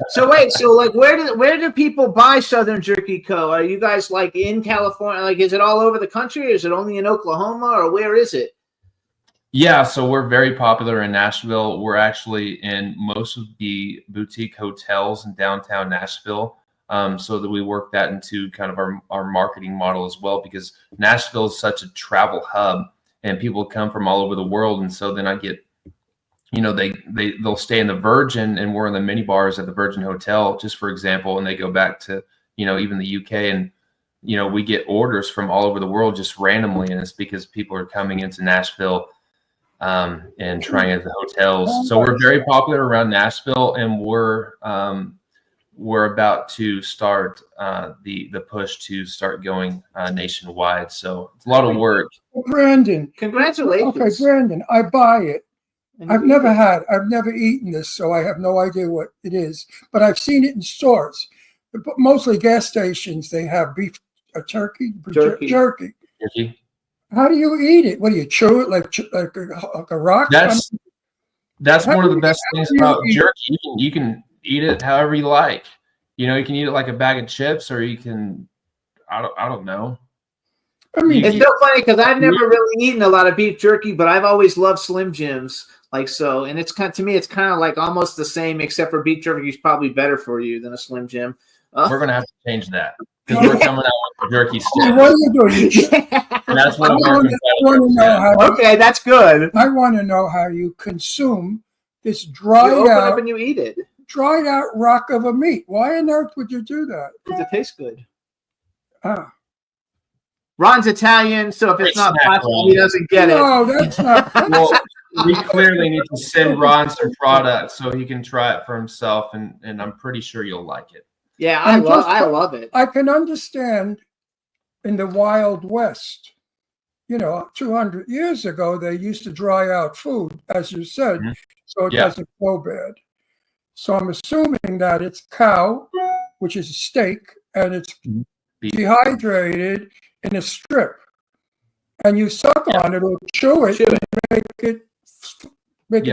So where do people buy Southern Jerky Co? Are you guys like in California? Like, is it all over the country? Or is it only in Oklahoma, or where is it? Yeah, so we're very popular in Nashville. We're actually in most of the boutique hotels in downtown Nashville, so that we work that into kind of our marketing model as well, because Nashville is such a travel hub and people come from all over the world. And so then I get, they'll stay in the Virgin, and we're in the mini bars at the Virgin Hotel, just for example, and they go back to, even the UK, and, we get orders from all over the world just randomly. And it's because people are coming into Nashville and trying at the hotels. So we're very popular around Nashville, and we're about to start the push to start going nationwide. So it's a lot of work. Brandon. Congratulations. Okay, Brandon, I buy it. And you I've eat never eaten this, so I have no idea what it is. But I've seen it in stores, but mostly gas stations. They have beef, turkey. Jerky. How do you eat it? What do you chew it like a rock? That's How one of do the you- best how things do you about eat it? jerky. You can eat it however you like. You know, you can eat it like a bag of chips, or you can, I don't know. I mean, It's so funny because I've never really eaten a lot of beef jerky, but I've always loved Slim Jims. Like so, and it's kind to me, it's kind of like almost the same, except for beef jerky is probably better for you than a Slim Jim. We're gonna have to change that because we're coming out with jerky what sticks. are you doing? And that's what I I'm want working to know how. Okay, that's good. I want to know how you consume this You dried open up out, and you eat it rock of a meat. Why on earth would you do that? because it tastes good. Ah. Ron's Italian, so if it's Great not snack, possible, Ron. he doesn't get it. No, that's not. Well, we clearly need to send Ron some products so he can try it for himself, and I'm pretty sure you'll like it. Yeah, I'm I love it. I can understand in the Wild West, 200 years ago, they used to dry out food, as you said, so it Yeah. doesn't go bad. So I'm assuming that it's cow, which is a steak, and it's dehydrated in a strip. And you suck on it or chew it and make it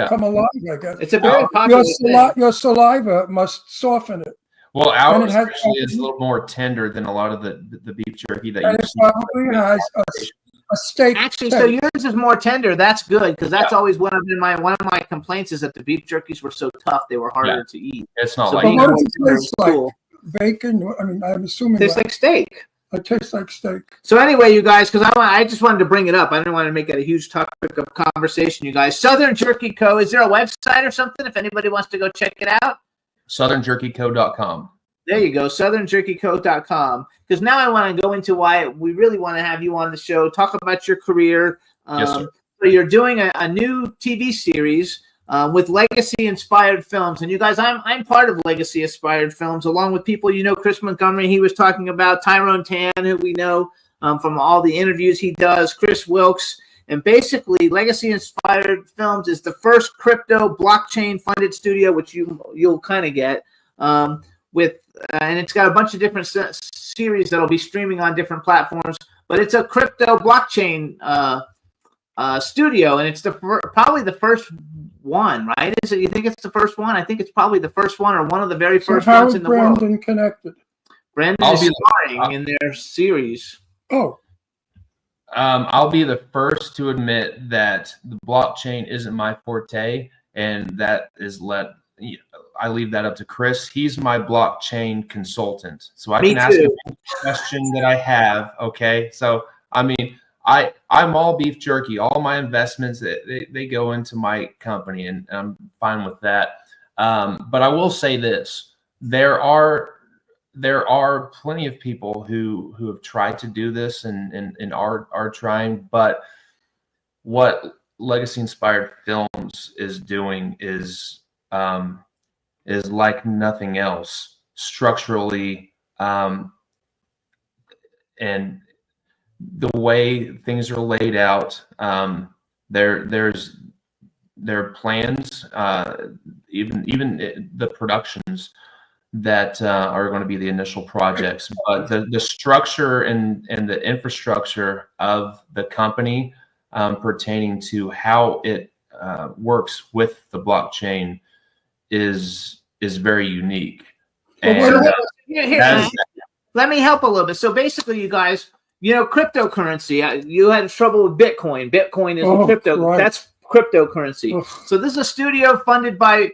come alive, I guess. It's a very popular thing. Your saliva must soften it. Well, And ours it has- actually is a little more tender than a lot of the beef jerky that And you it see. probably has a steak. Actually, so taste. yours is more tender. That's good because that's always one of my complaints is that the beef jerkies were so tough they were harder to eat. It's not So like being But what more does it tender taste is like? cool. Bacon? I mean, I'm assuming Tastes like steak. it tastes like steak. So anyway, you guys, because I just wanted to bring it up. I didn't want to make it a huge topic of conversation, you guys. Southern Jerky Co. Is there a website or something if anybody wants to go check it out? SouthernJerkyCo.com. There you go, southernjerkyco.com. Because now I want to go into why we really want to have you on the show, talk about your career. Yes, sir. So you're doing a new TV series with Legacy-inspired films. And you guys, I'm part of Legacy-inspired films, along with people Chris Montgomery, he was talking about, Tyrone Tan, who we know from all the interviews he does, Chris Wilkes. And basically, Legacy-inspired films is the first crypto blockchain-funded studio, which you'll kind of get, and it's got a bunch of different series that'll be streaming on different platforms. But it's a crypto blockchain studio, and it's probably the first one, right? Is it? You think it's the first one? I think it's probably the first one or one of the very first how ones is in the world. Brandon connected? Brandon is starring in their series. Oh. I'll be the first to admit that the blockchain isn't my forte, and that is I leave that up to Chris. He's my blockchain consultant, so I Me can ask him too. any question that I have. Okay, so I mean, I'm all beef jerky. All my investments they go into my company, and I'm fine with that. But I will say this: there are plenty of people who have tried to do this and are trying, but what Legacy-inspired films is doing is like nothing else structurally, and the way things are laid out. There's plans, even the productions that are going to be the initial projects, but the structure and the infrastructure of the company pertaining to how it works with the blockchain is very unique. And Let me help a little bit. So basically, you guys, cryptocurrency. You had trouble with Bitcoin. Bitcoin is crypto. right. That's cryptocurrency. So this is a studio funded by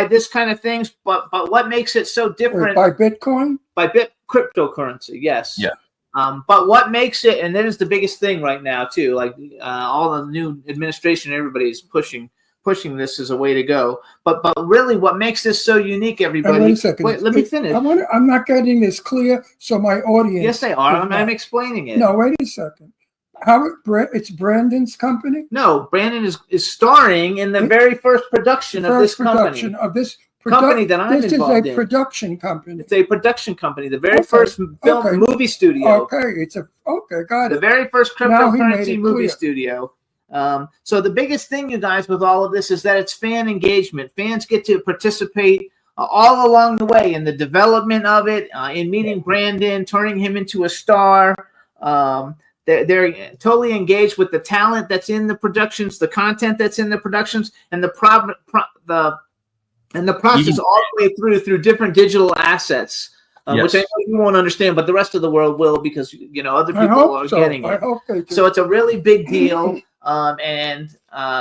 this kind of things. But what makes it so different? By Bitcoin? By cryptocurrency. Yes. Yeah. But what makes it, and that is the biggest thing right now too. Like all the new administration, everybody is pushing this as a way to go. But really, what makes this so unique, everybody? Wait a second. Wait, let me finish. I'm not getting this clear, so my audience. Yes, they are. I'm explaining it. No, wait a second. It's Brandon's company? No, Brandon is starring in the very first production of this company. Company that I'm involved in. This is a production company. It's a production company. The very first movie studio. Okay, got it. The very first Now he made cryptocurrency it movie clear. studio. So the biggest thing, you guys, with all of this is that it's fan engagement. Fans get to participate all along the way in the development of it, in meeting Brandon, turning him into a star. They're totally engaged with the talent that's in the productions, the content that's in the productions, and the process all the way through different digital assets, which I know you won't understand, but the rest of the world will, because other people are getting it. I hope they do. So it's a really big deal. And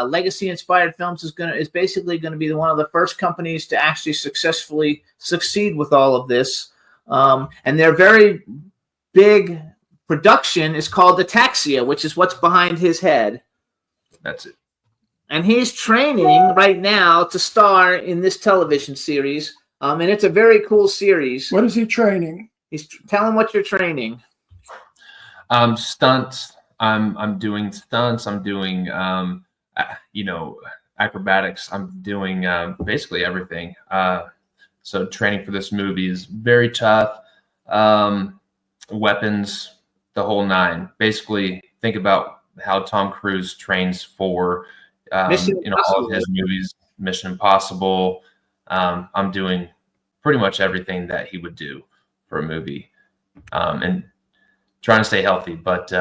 Legacy Inspired Films is basically going to be one of the first companies to actually successfully succeed with all of this. And their very big production is called Ataxia, which is what's behind his head. That's it. And he's training right now to star in this television series. And it's a very cool series. What is he training? Tell him what you're training. Stunts. I'm doing stunts. I'm doing acrobatics. I'm doing basically everything. So training for this movie is very tough. Weapons, the whole nine. Basically, think about how Tom Cruise trains for all of his movies. Mission Impossible. I'm doing pretty much everything that he would do for a movie, and trying to stay healthy. But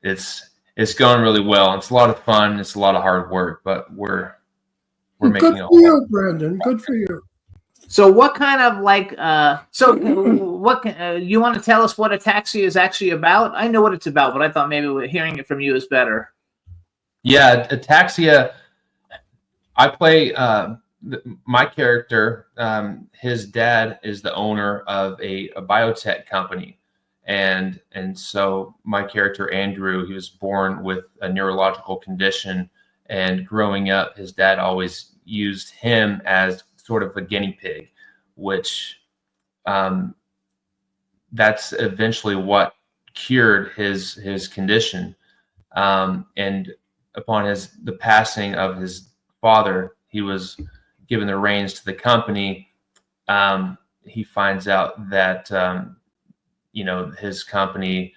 it's going really well. It's a lot of fun. It's a lot of hard work, but we're making Good for you, Brandon. Good for you. So what kind of you want to tell us what Ataxia is actually about? I know what it's about, but I thought maybe hearing it from you is better. Yeah, Ataxia, I play my character. His dad is the owner of a biotech company. And so my character, Andrew, he was born with a neurological condition, and growing up, his dad always used him as sort of a guinea pig, which that's eventually what cured his condition. And upon the passing of his father, he was given the reins to the company. He finds out that his company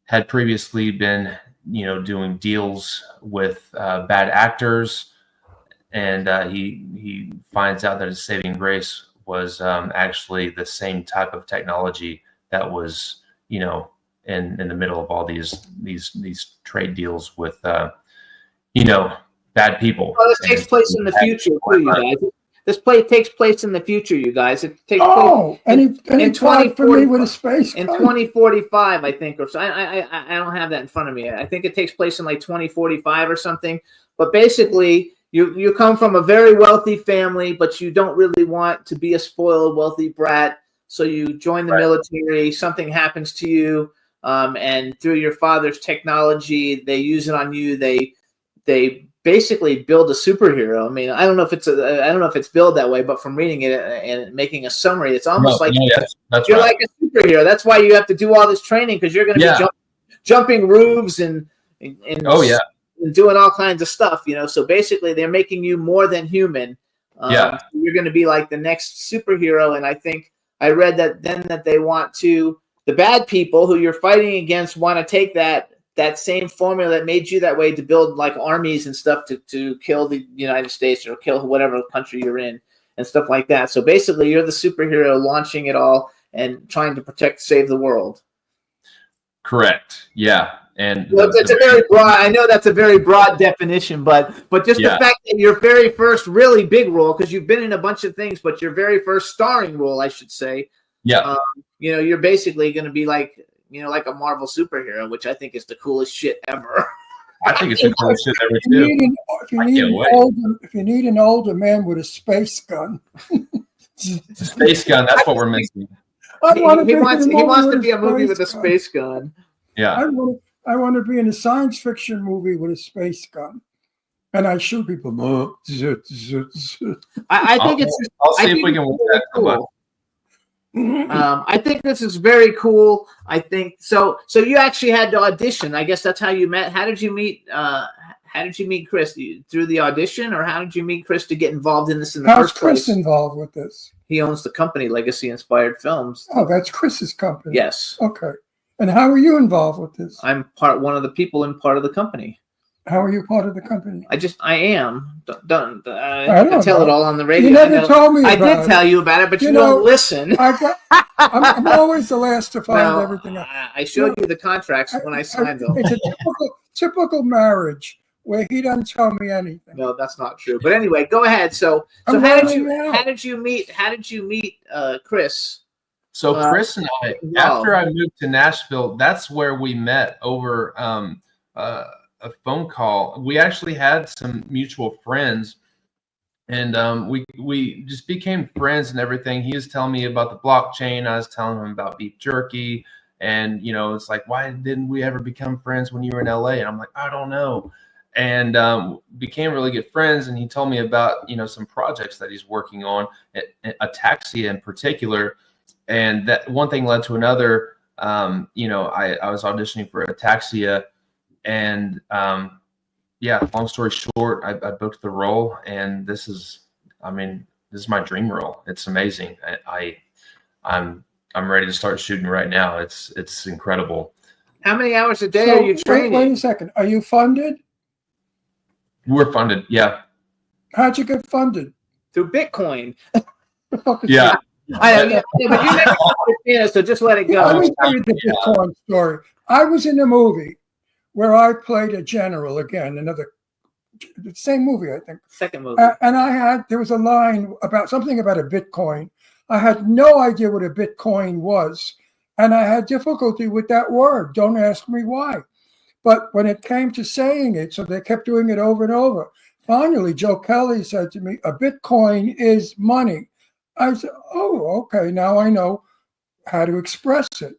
had previously been doing deals with bad actors, and he finds out that his saving grace was actually the same type of technology that was in the middle of all these trade deals with bad people. Well, this takes place in the future too, you guys. This takes place in the future, you guys. It takes place in 2040 with a space in 2045, I think, or so. I don't have that in front of me. I think it takes place in like 2045 or something. But basically, you come from a very wealthy family, but you don't really want to be a spoiled, wealthy brat. So you join the military. Something happens to you, and through your father's technology, they use it on you. They basically build a superhero. I mean, I don't know if it's billed that way, but from reading it and making a summary, it's almost like you're like a superhero. That's why you have to do all this training, because you're going to be jumping roofs and doing all kinds of stuff. So basically, they're making you more than human. You're going to be like the next superhero. And I think I read that they want to, the bad people who you're fighting against want to take that same formula that made you that way to build like armies and stuff to kill the United States or kill whatever country you're in and stuff like that. So basically, you're the superhero launching it all and trying to save the world. Correct. Yeah. And it's a very broad. I know that's a very broad definition, but just the fact that your very first really big role, because you've been in a bunch of things, but your very first starring role, I should say. Yeah. You're basically going to be like a Marvel superhero, which I think is the coolest shit ever. I think it's the coolest shit ever too. If you need an older man with a space gun. Space gun, that's what we're missing. He wants to be a movie with a space gun. Yeah. I want to be in a science fiction movie with a space gun. And I shoot people. I think I'll see if we can work that cool. I think this is very cool. I think so. So you actually had to audition. I guess that's how you met. How did you meet? How did you meet Chris? Through the audition, or how did you meet Chris to get involved in this in the first place? How's Chris involved with this? He owns the company Legacy Inspired Films. Oh, that's Chris's company. Yes. Okay. And how are you involved with this? I'm one of the people in part of the company. How are you part of the company? I am. Don't I don't tell it know. all on the radio. You I never know. told me I about did it. tell you about it, but you know, don't listen. I'm always the last to find No, everything out. I showed you the contracts when I signed them. It's a typical marriage where he doesn't tell me anything. No, that's not true. But anyway, go ahead. So I'm how did running out. you meet Chris? So Chris and I, wow. after I moved to Nashville, that's where we met over a phone call. We actually had some mutual friends, and we just became friends and everything. He was telling me about the blockchain. I was telling him about beef jerky, and it's like, why didn't we ever become friends when you were in LA? And I'm like, I don't know. And became really good friends. And he told me about some projects that he's working on, Ataxia in particular. And that one thing led to another. I was auditioning for Ataxia, and long story short, I booked the role, and this is my dream role. It's amazing. I'm ready to start shooting right now. It's incredible. How many hours a day are you training? Wait a second. Are you funded? We're funded. Yeah. How'd you get funded? Through Bitcoin. The fuck is Yeah. But you never understand, so just let it go. Let me tell you the Bitcoin story. I was in a movie where I played a general again, the same movie, I think. Second movie. And there was a line about something about a Bitcoin. I had no idea what a Bitcoin was. And I had difficulty with that word. Don't ask me why. But when it came to saying it, so they kept doing it over and over. Finally, Joe Kelly said to me, a Bitcoin is money. I said, oh, okay, now I know how to express it.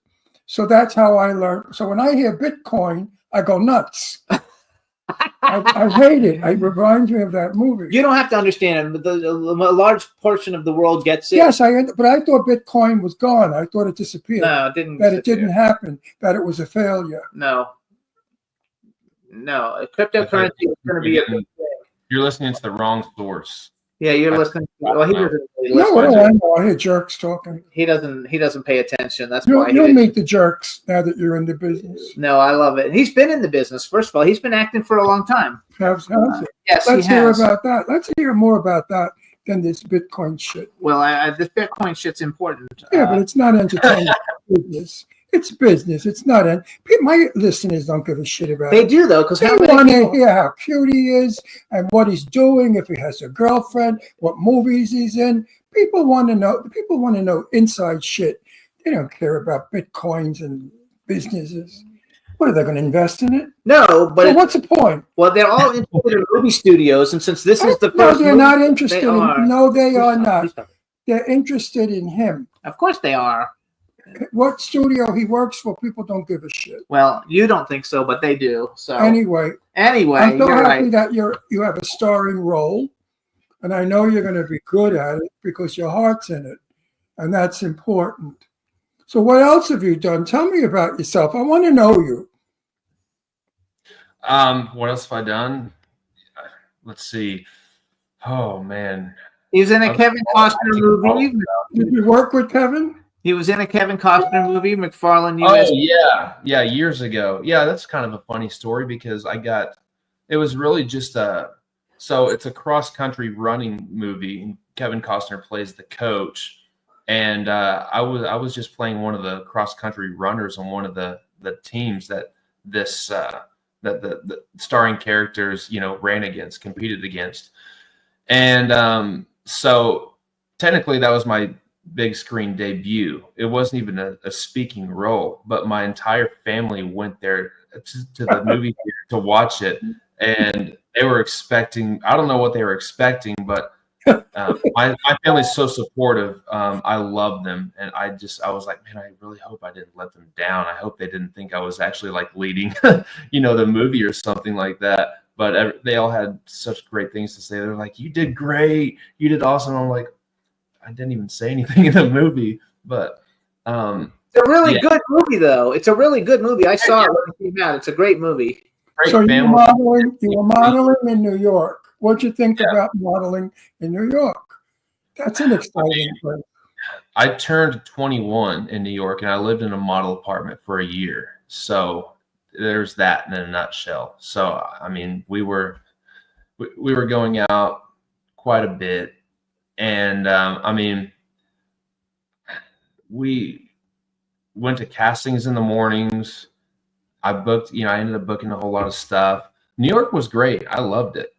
So that's how I learned. So when I hear Bitcoin, I go nuts. I hate it. It reminds me of that movie. You don't have to understand it. A large portion of the world gets it. Yes, but I thought Bitcoin was gone. I thought it disappeared. No, it didn't. That it didn't happen. That it was a failure. No. Cryptocurrency is going to be a big thing. You're listening to the wrong source. Yeah, you're listening. Well, he doesn't really No, listen. I know. I hear jerks talking. He doesn't pay attention. That's why You'll meet the jerks now that you're in the business. No, I love it. He's been in the business. First of all, he's been acting for a long time. Has it? Yes, Let's he hear has. about that. Let's hear more about that than this Bitcoin shit. Well, this Bitcoin shit's important. Yeah, but it's not entertainment. Business. It's business. It's not. My listeners don't give a shit about it. They do though, because they want to hear how cute he is and what he's doing. If he has a girlfriend, what movies he's in. People want to know. People want to know inside shit. They don't care about Bitcoins and businesses. What are they going to invest in it? No, but so what's the point? Well, they're all interested in movie studios, and since this is the No, first, they're not interested. they are. No, they are not. They're interested in him. Of course, they are. What studio he works for, people don't give a shit. Well, you don't think so, but they do. So Anyway, I'm so you're happy right. that you have a starring role, and I know you're going to be good at it because your heart's in it, and that's important. So what else have you done? Tell me about yourself. I want to know you. What else have I done? Let's see. Oh man. He was in a Kevin Costner movie. Did you work with Kevin? He was in a Kevin Costner movie, McFarlane Oh US. yeah, years ago. Yeah, that's kind of a funny story because it was really just so it's a cross country running movie, and Kevin Costner plays the coach, and I was just playing one of the cross country runners on one of the teams that the starring characters competed against, and so technically that was my big screen debut. It wasn't even a speaking role, but my entire family went there to the movie theater to watch it, and they were expecting, I don't know what they were expecting, but my family's so supportive. I love them, and I was like, man, I really hope I didn't let them down. I hope they didn't think I was actually like leading the movie or something like that. But they all had such great things to say. They're like, you did great, you did awesome. I'm like, I didn't even say anything in the movie, but it's a really good movie, though. It's a really good movie. I saw it when it came out. It's a great movie. So you were modeling in New York. What'd you think about modeling in New York? That's an exciting place. I turned 21 in New York, and I lived in a model apartment for a year. So there's that in a nutshell. So I mean, we were going out quite a bit, and I mean, we went to castings in the mornings. I ended up booking a whole lot of stuff. New York was great. I loved it.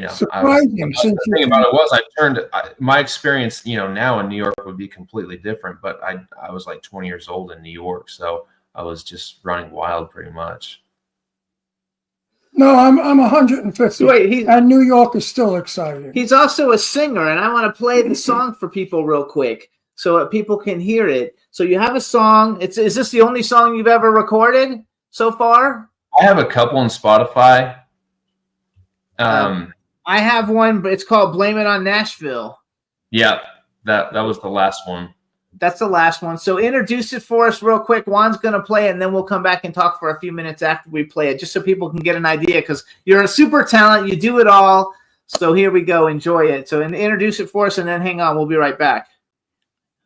Surprising. The thing about it was my experience, now in New York would be completely different, but I was like 20 years old in New York. So I was just running wild pretty much. No, I'm 150. Wait, and New York is still exciting. He's also a singer, and I want to play the song for people real quick so that people can hear it. So you have a song. Is this the only song you've ever recorded so far? I have a couple on Spotify. I have one, but it's called "Blame It on Nashville." Yeah, that was the last one. That's the last one. So introduce it for us real quick. Juan's going to play it, and then we'll come back and talk for a few minutes after we play it, just so people can get an idea, because you're a super talent. You do it all. So here we go. Enjoy it. So introduce it for us, and then hang on. We'll be right back.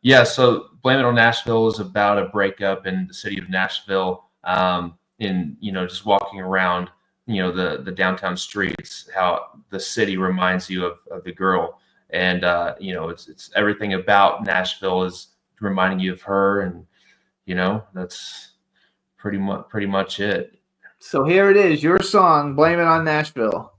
Yeah, so Blame It on Nashville is about a breakup in the city of Nashville, just walking around, the downtown streets, how the city reminds you of the girl. And, it's everything about Nashville is reminding you of her. And, that's pretty much it. So here it is, your song, "Blame It on Nashville."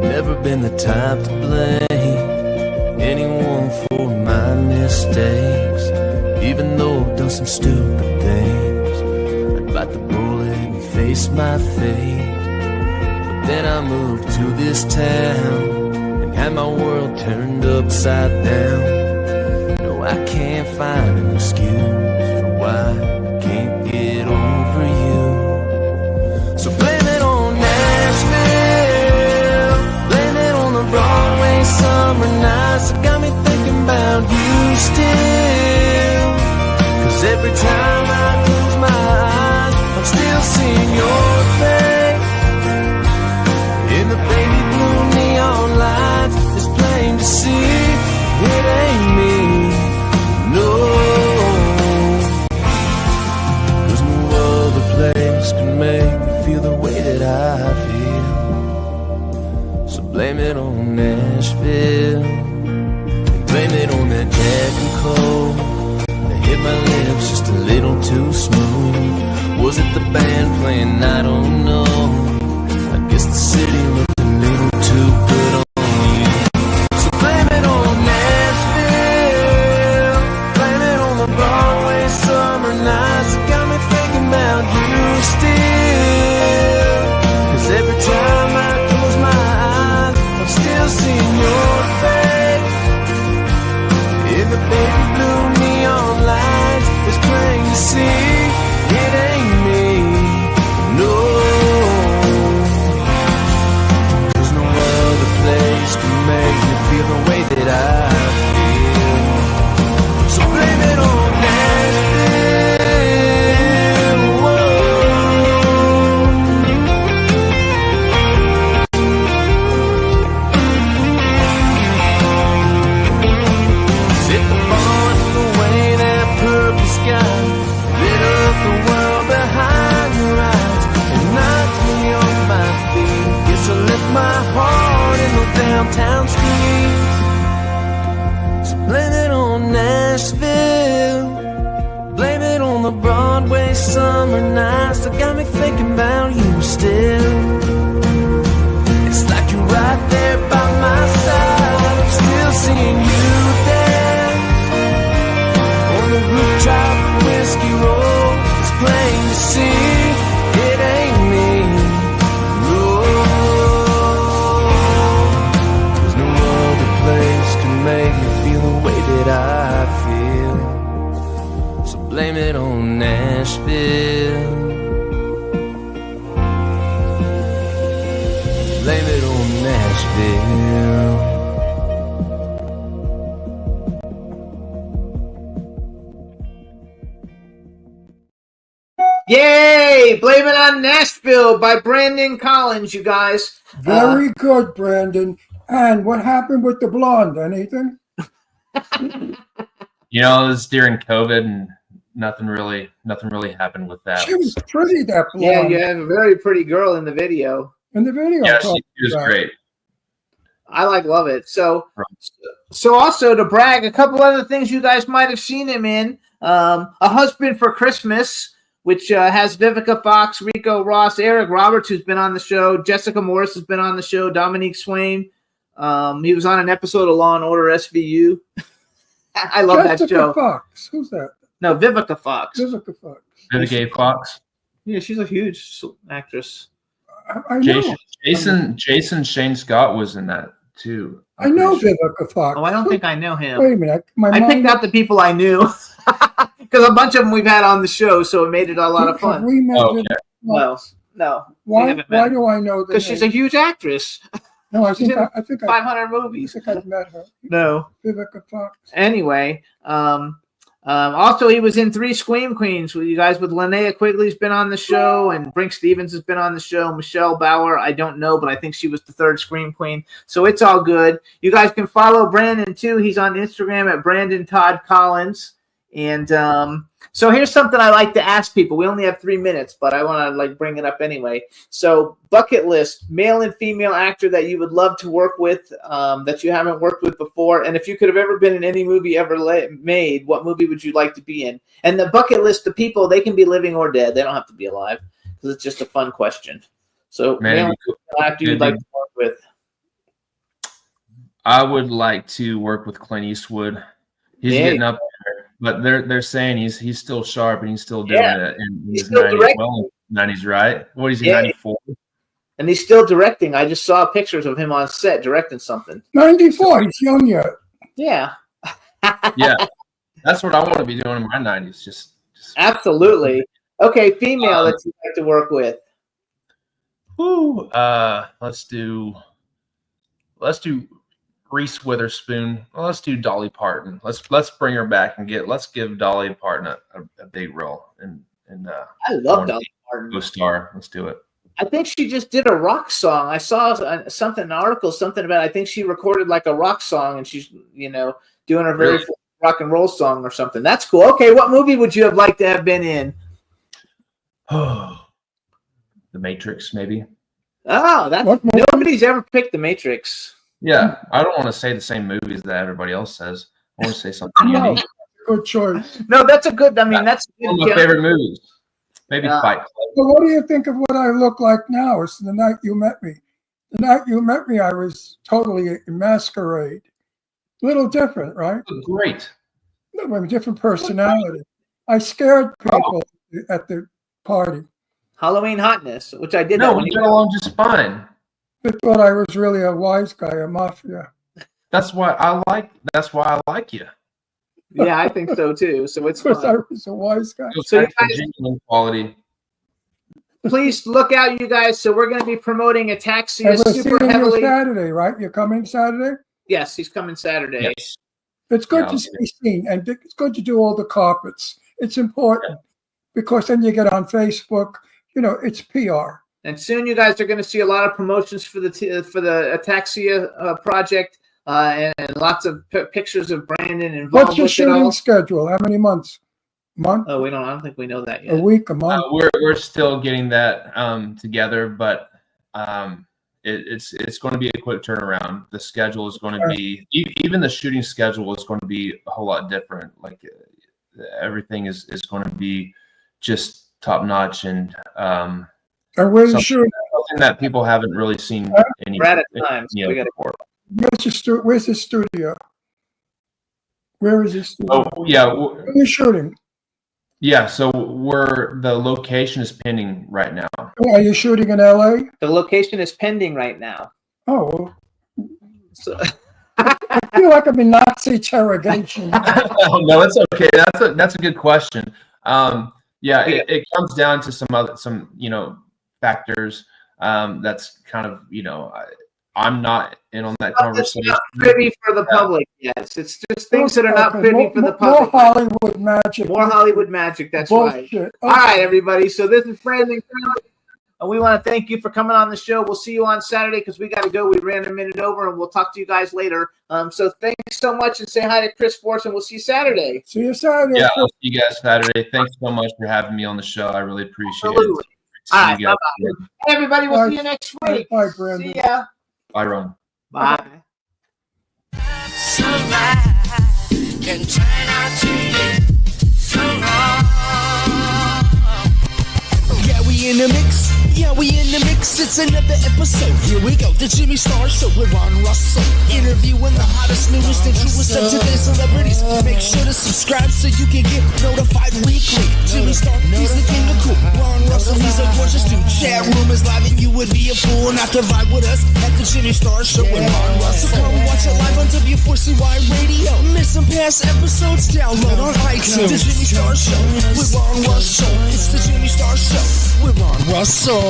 Never been the type to blame anyone for my mistakes. Even though I've done some stupid things, I'd bite the bullet and face my fate. But then I moved to this town and had my world turned upside down. No, I can't find an excuse for why I can't get over you. So blame it on Nashville, blame it on the Broadway summer nights that got me thinking about you still. 'Cause every time I close my eyes, I'm still seeing your face in the baby blue neon lights. It's plain to see it ain't me, no. 'Cause no other place can make me feel the way that I feel. So blame it on Nashville, blame it on that Jack and Coke that hit my lips just a little too smooth. Was it the band playing? I don't know. I guess the city looked a little too good on you. So blame it on Nashville, blame it on the Broadway summer nights that got me thinking about you still. 'Cause every time I close my eyes, I'm still seeing your face in the baby blue neon lights. It's plain to see it ain't me, no. 'Cause no other place can make me feel the way that I feel. So blame it on Nashville, whoa. Sit the barn in the way that purple sky lit up the world behind your eyes and knocked me off my feet. Guess I left my heart in the downtown streets. So blame it on Nashville, blame it on the Broadway summer nights that got me thinking about you still. It's like you're right there by my side. I'm still seeing you dance on the rooftop of Whiskey Road. It's plain to see it ain't me, no. 'Cause no other place can make me feel the way that I feel. So blame it on Nashville, blame it on Nashville. Hey, Blame It on Nashville by Brandon Collins, you guys. Very good, Brandon. And what happened with the blonde? Anything? You know, it was during COVID, and nothing really happened with that. She was pretty, that blonde. Yeah, you have a very pretty girl in the video. In the video. Yeah, she was great. I love it. So also to brag, a couple other things you guys might have seen him in. A Husband for Christmas, which has Vivica Fox, Rico Ross, Eric Roberts, who's been on the show, Jessica Morris has been on the show, Dominique Swain. He was on an episode of Law and Order SVU. I love that show. Fox. Who's that? No, Vivica Fox. Vivica Fox. Vivica Fox. Yeah, she's a huge actress. I know. Jason Shane Scott was in that too. I know Vivica Fox. Oh, I don't think I know him. Wait a minute. I picked out the people I knew because a bunch of them we've had on the show, so it made it a lot of fun. We met Okay. Well, no. Why do I know that? Because she's a huge actress. No, I She's think in I think 500 movies. I think I've met her. No. Vivica Fox. Anyway, also he was in 3 Scream Queens with you guys. With Linnea Quigley's been on the show, and Brink Stevens has been on the show. Michelle Bauer, I don't know, but I think she was the 3rd Scream Queen. So it's all good. You guys can follow Brandon too. He's on Instagram at Brandon Todd Collins. And so here's something I like to ask people. We only have 3 minutes, but I want to bring it up anyway. So bucket list, male and female actor that you would love to work with, that you haven't worked with before. And if you could have ever been in any movie ever made, what movie would you like to be in? And the bucket list, the people, they can be living or dead. They don't have to be alive, because it's just a fun question. So male and female actor you'd like to work with. I would like to work with Clint Eastwood. He's getting up there, but they're saying he's still sharp and he's still doing it in his 90s, right? What is he, 94? And he's still directing. I just saw pictures of him on set directing something. 94. He's young yet. Yeah. Yeah, that's what I want to be doing in my 90s. Just absolutely. Okay, female that you'd like to work with. Let's do Reese Witherspoon. Well, let's do Dolly Parton. Let's bring her back and let's give Dolly Parton a big role. And I love Dolly Parton. Go star. Let's do it. I think she just did a rock song. I saw an article, something about. I think she recorded like a rock song, and she's doing her very first rock and roll song or something. That's cool. Okay, what movie would you have liked to have been in? The Matrix, maybe. Oh, nobody's ever picked The Matrix. Yeah, I don't want to say the same movies that everybody else says. I want to say something unique. Good choice. No, that's a good. I mean, that's one of my favorite movies. Maybe Fight Club. Well, what do you think of what I look like now? It's the night you met me. The night you met me, I was totally in masquerade. A little different, right? Great. A different personality. I scared people at the party. Halloween hotness, which I did. No, we got along just fine. They thought I was really a wise guy, a mafia. That's why I like you. Yeah, I think so too. So it's fun. I was a wise guy. So you guys, genuine quality. Please look out, you guys. So we're going to be promoting Ataxia And we're super seeing heavily. you Saturday, right? You're coming Saturday? Yes, he's coming Saturday. Yes. It's good to be seen, and it's good to do all the carpets. It's important because then you get on Facebook. It's PR. And soon, you guys are going to see a lot of promotions for the Ataxia project, and lots of pictures of Brandon involved. What's your shooting schedule? How many months? Month? Oh, I don't think we know that yet. A week, a month. We're still getting that together, but it's going to be a quick turnaround. The schedule is going to be even the shooting schedule is going to be a whole lot different. Like everything is going to be just top notch and where's the shooting? Something that people haven't really seen any. We're at times. We got Where's the studio? Where is the studio? Oh yeah, where are you shooting? Yeah, so the location is pending right now. Are you shooting in LA? The location is pending right now. Oh. So I feel like I'm in Nazi interrogation. Oh, no, it's okay. That's a good question. Yeah, it comes down to some factors. That's kind of I'm not in on that It's conversation. not privy for the public. Yes, it's just things that are not privy for the More public. Hollywood magic. More Hollywood magic. That's right. Bullshit. All right, everybody. So this is Brandon Crowley, and we want to thank you for coming on the show. We'll see you on Saturday because we got to go. We ran a minute over, and we'll talk to you guys later. So thanks so much, and say hi to Chris Force, and we'll see you Saturday. See you Saturday. Yeah, I'll see you guys Saturday. Thanks so much for having me on the show. I really appreciate Absolutely. it. All See right, you guys bye-bye. soon. Hey, everybody. We'll Bye. see you next week. Bye, Brandon. See ya. Bye, Ron. Bye. Can turn out to be so wrong. Yeah, we in the mix. Yeah, we in the mix. It's another episode. Here we go. The Jimmy Star Show with Ron Russell. Interviewing the hottest, newest, and truest of today's celebrities. Make sure to subscribe so you can get notified weekly. Jimmy Star, he's the king of cool. Ron Russell, he's a gorgeous dude. Chat room is live and you would be a fool not to vibe with us at the Jimmy Star Show with Ron Russell. Come watch it live on W4CY Radio. Miss some past episodes, download on iTunes. The Jimmy Star Show with Ron Russell. It's the Jimmy Star Show with Ron Russell.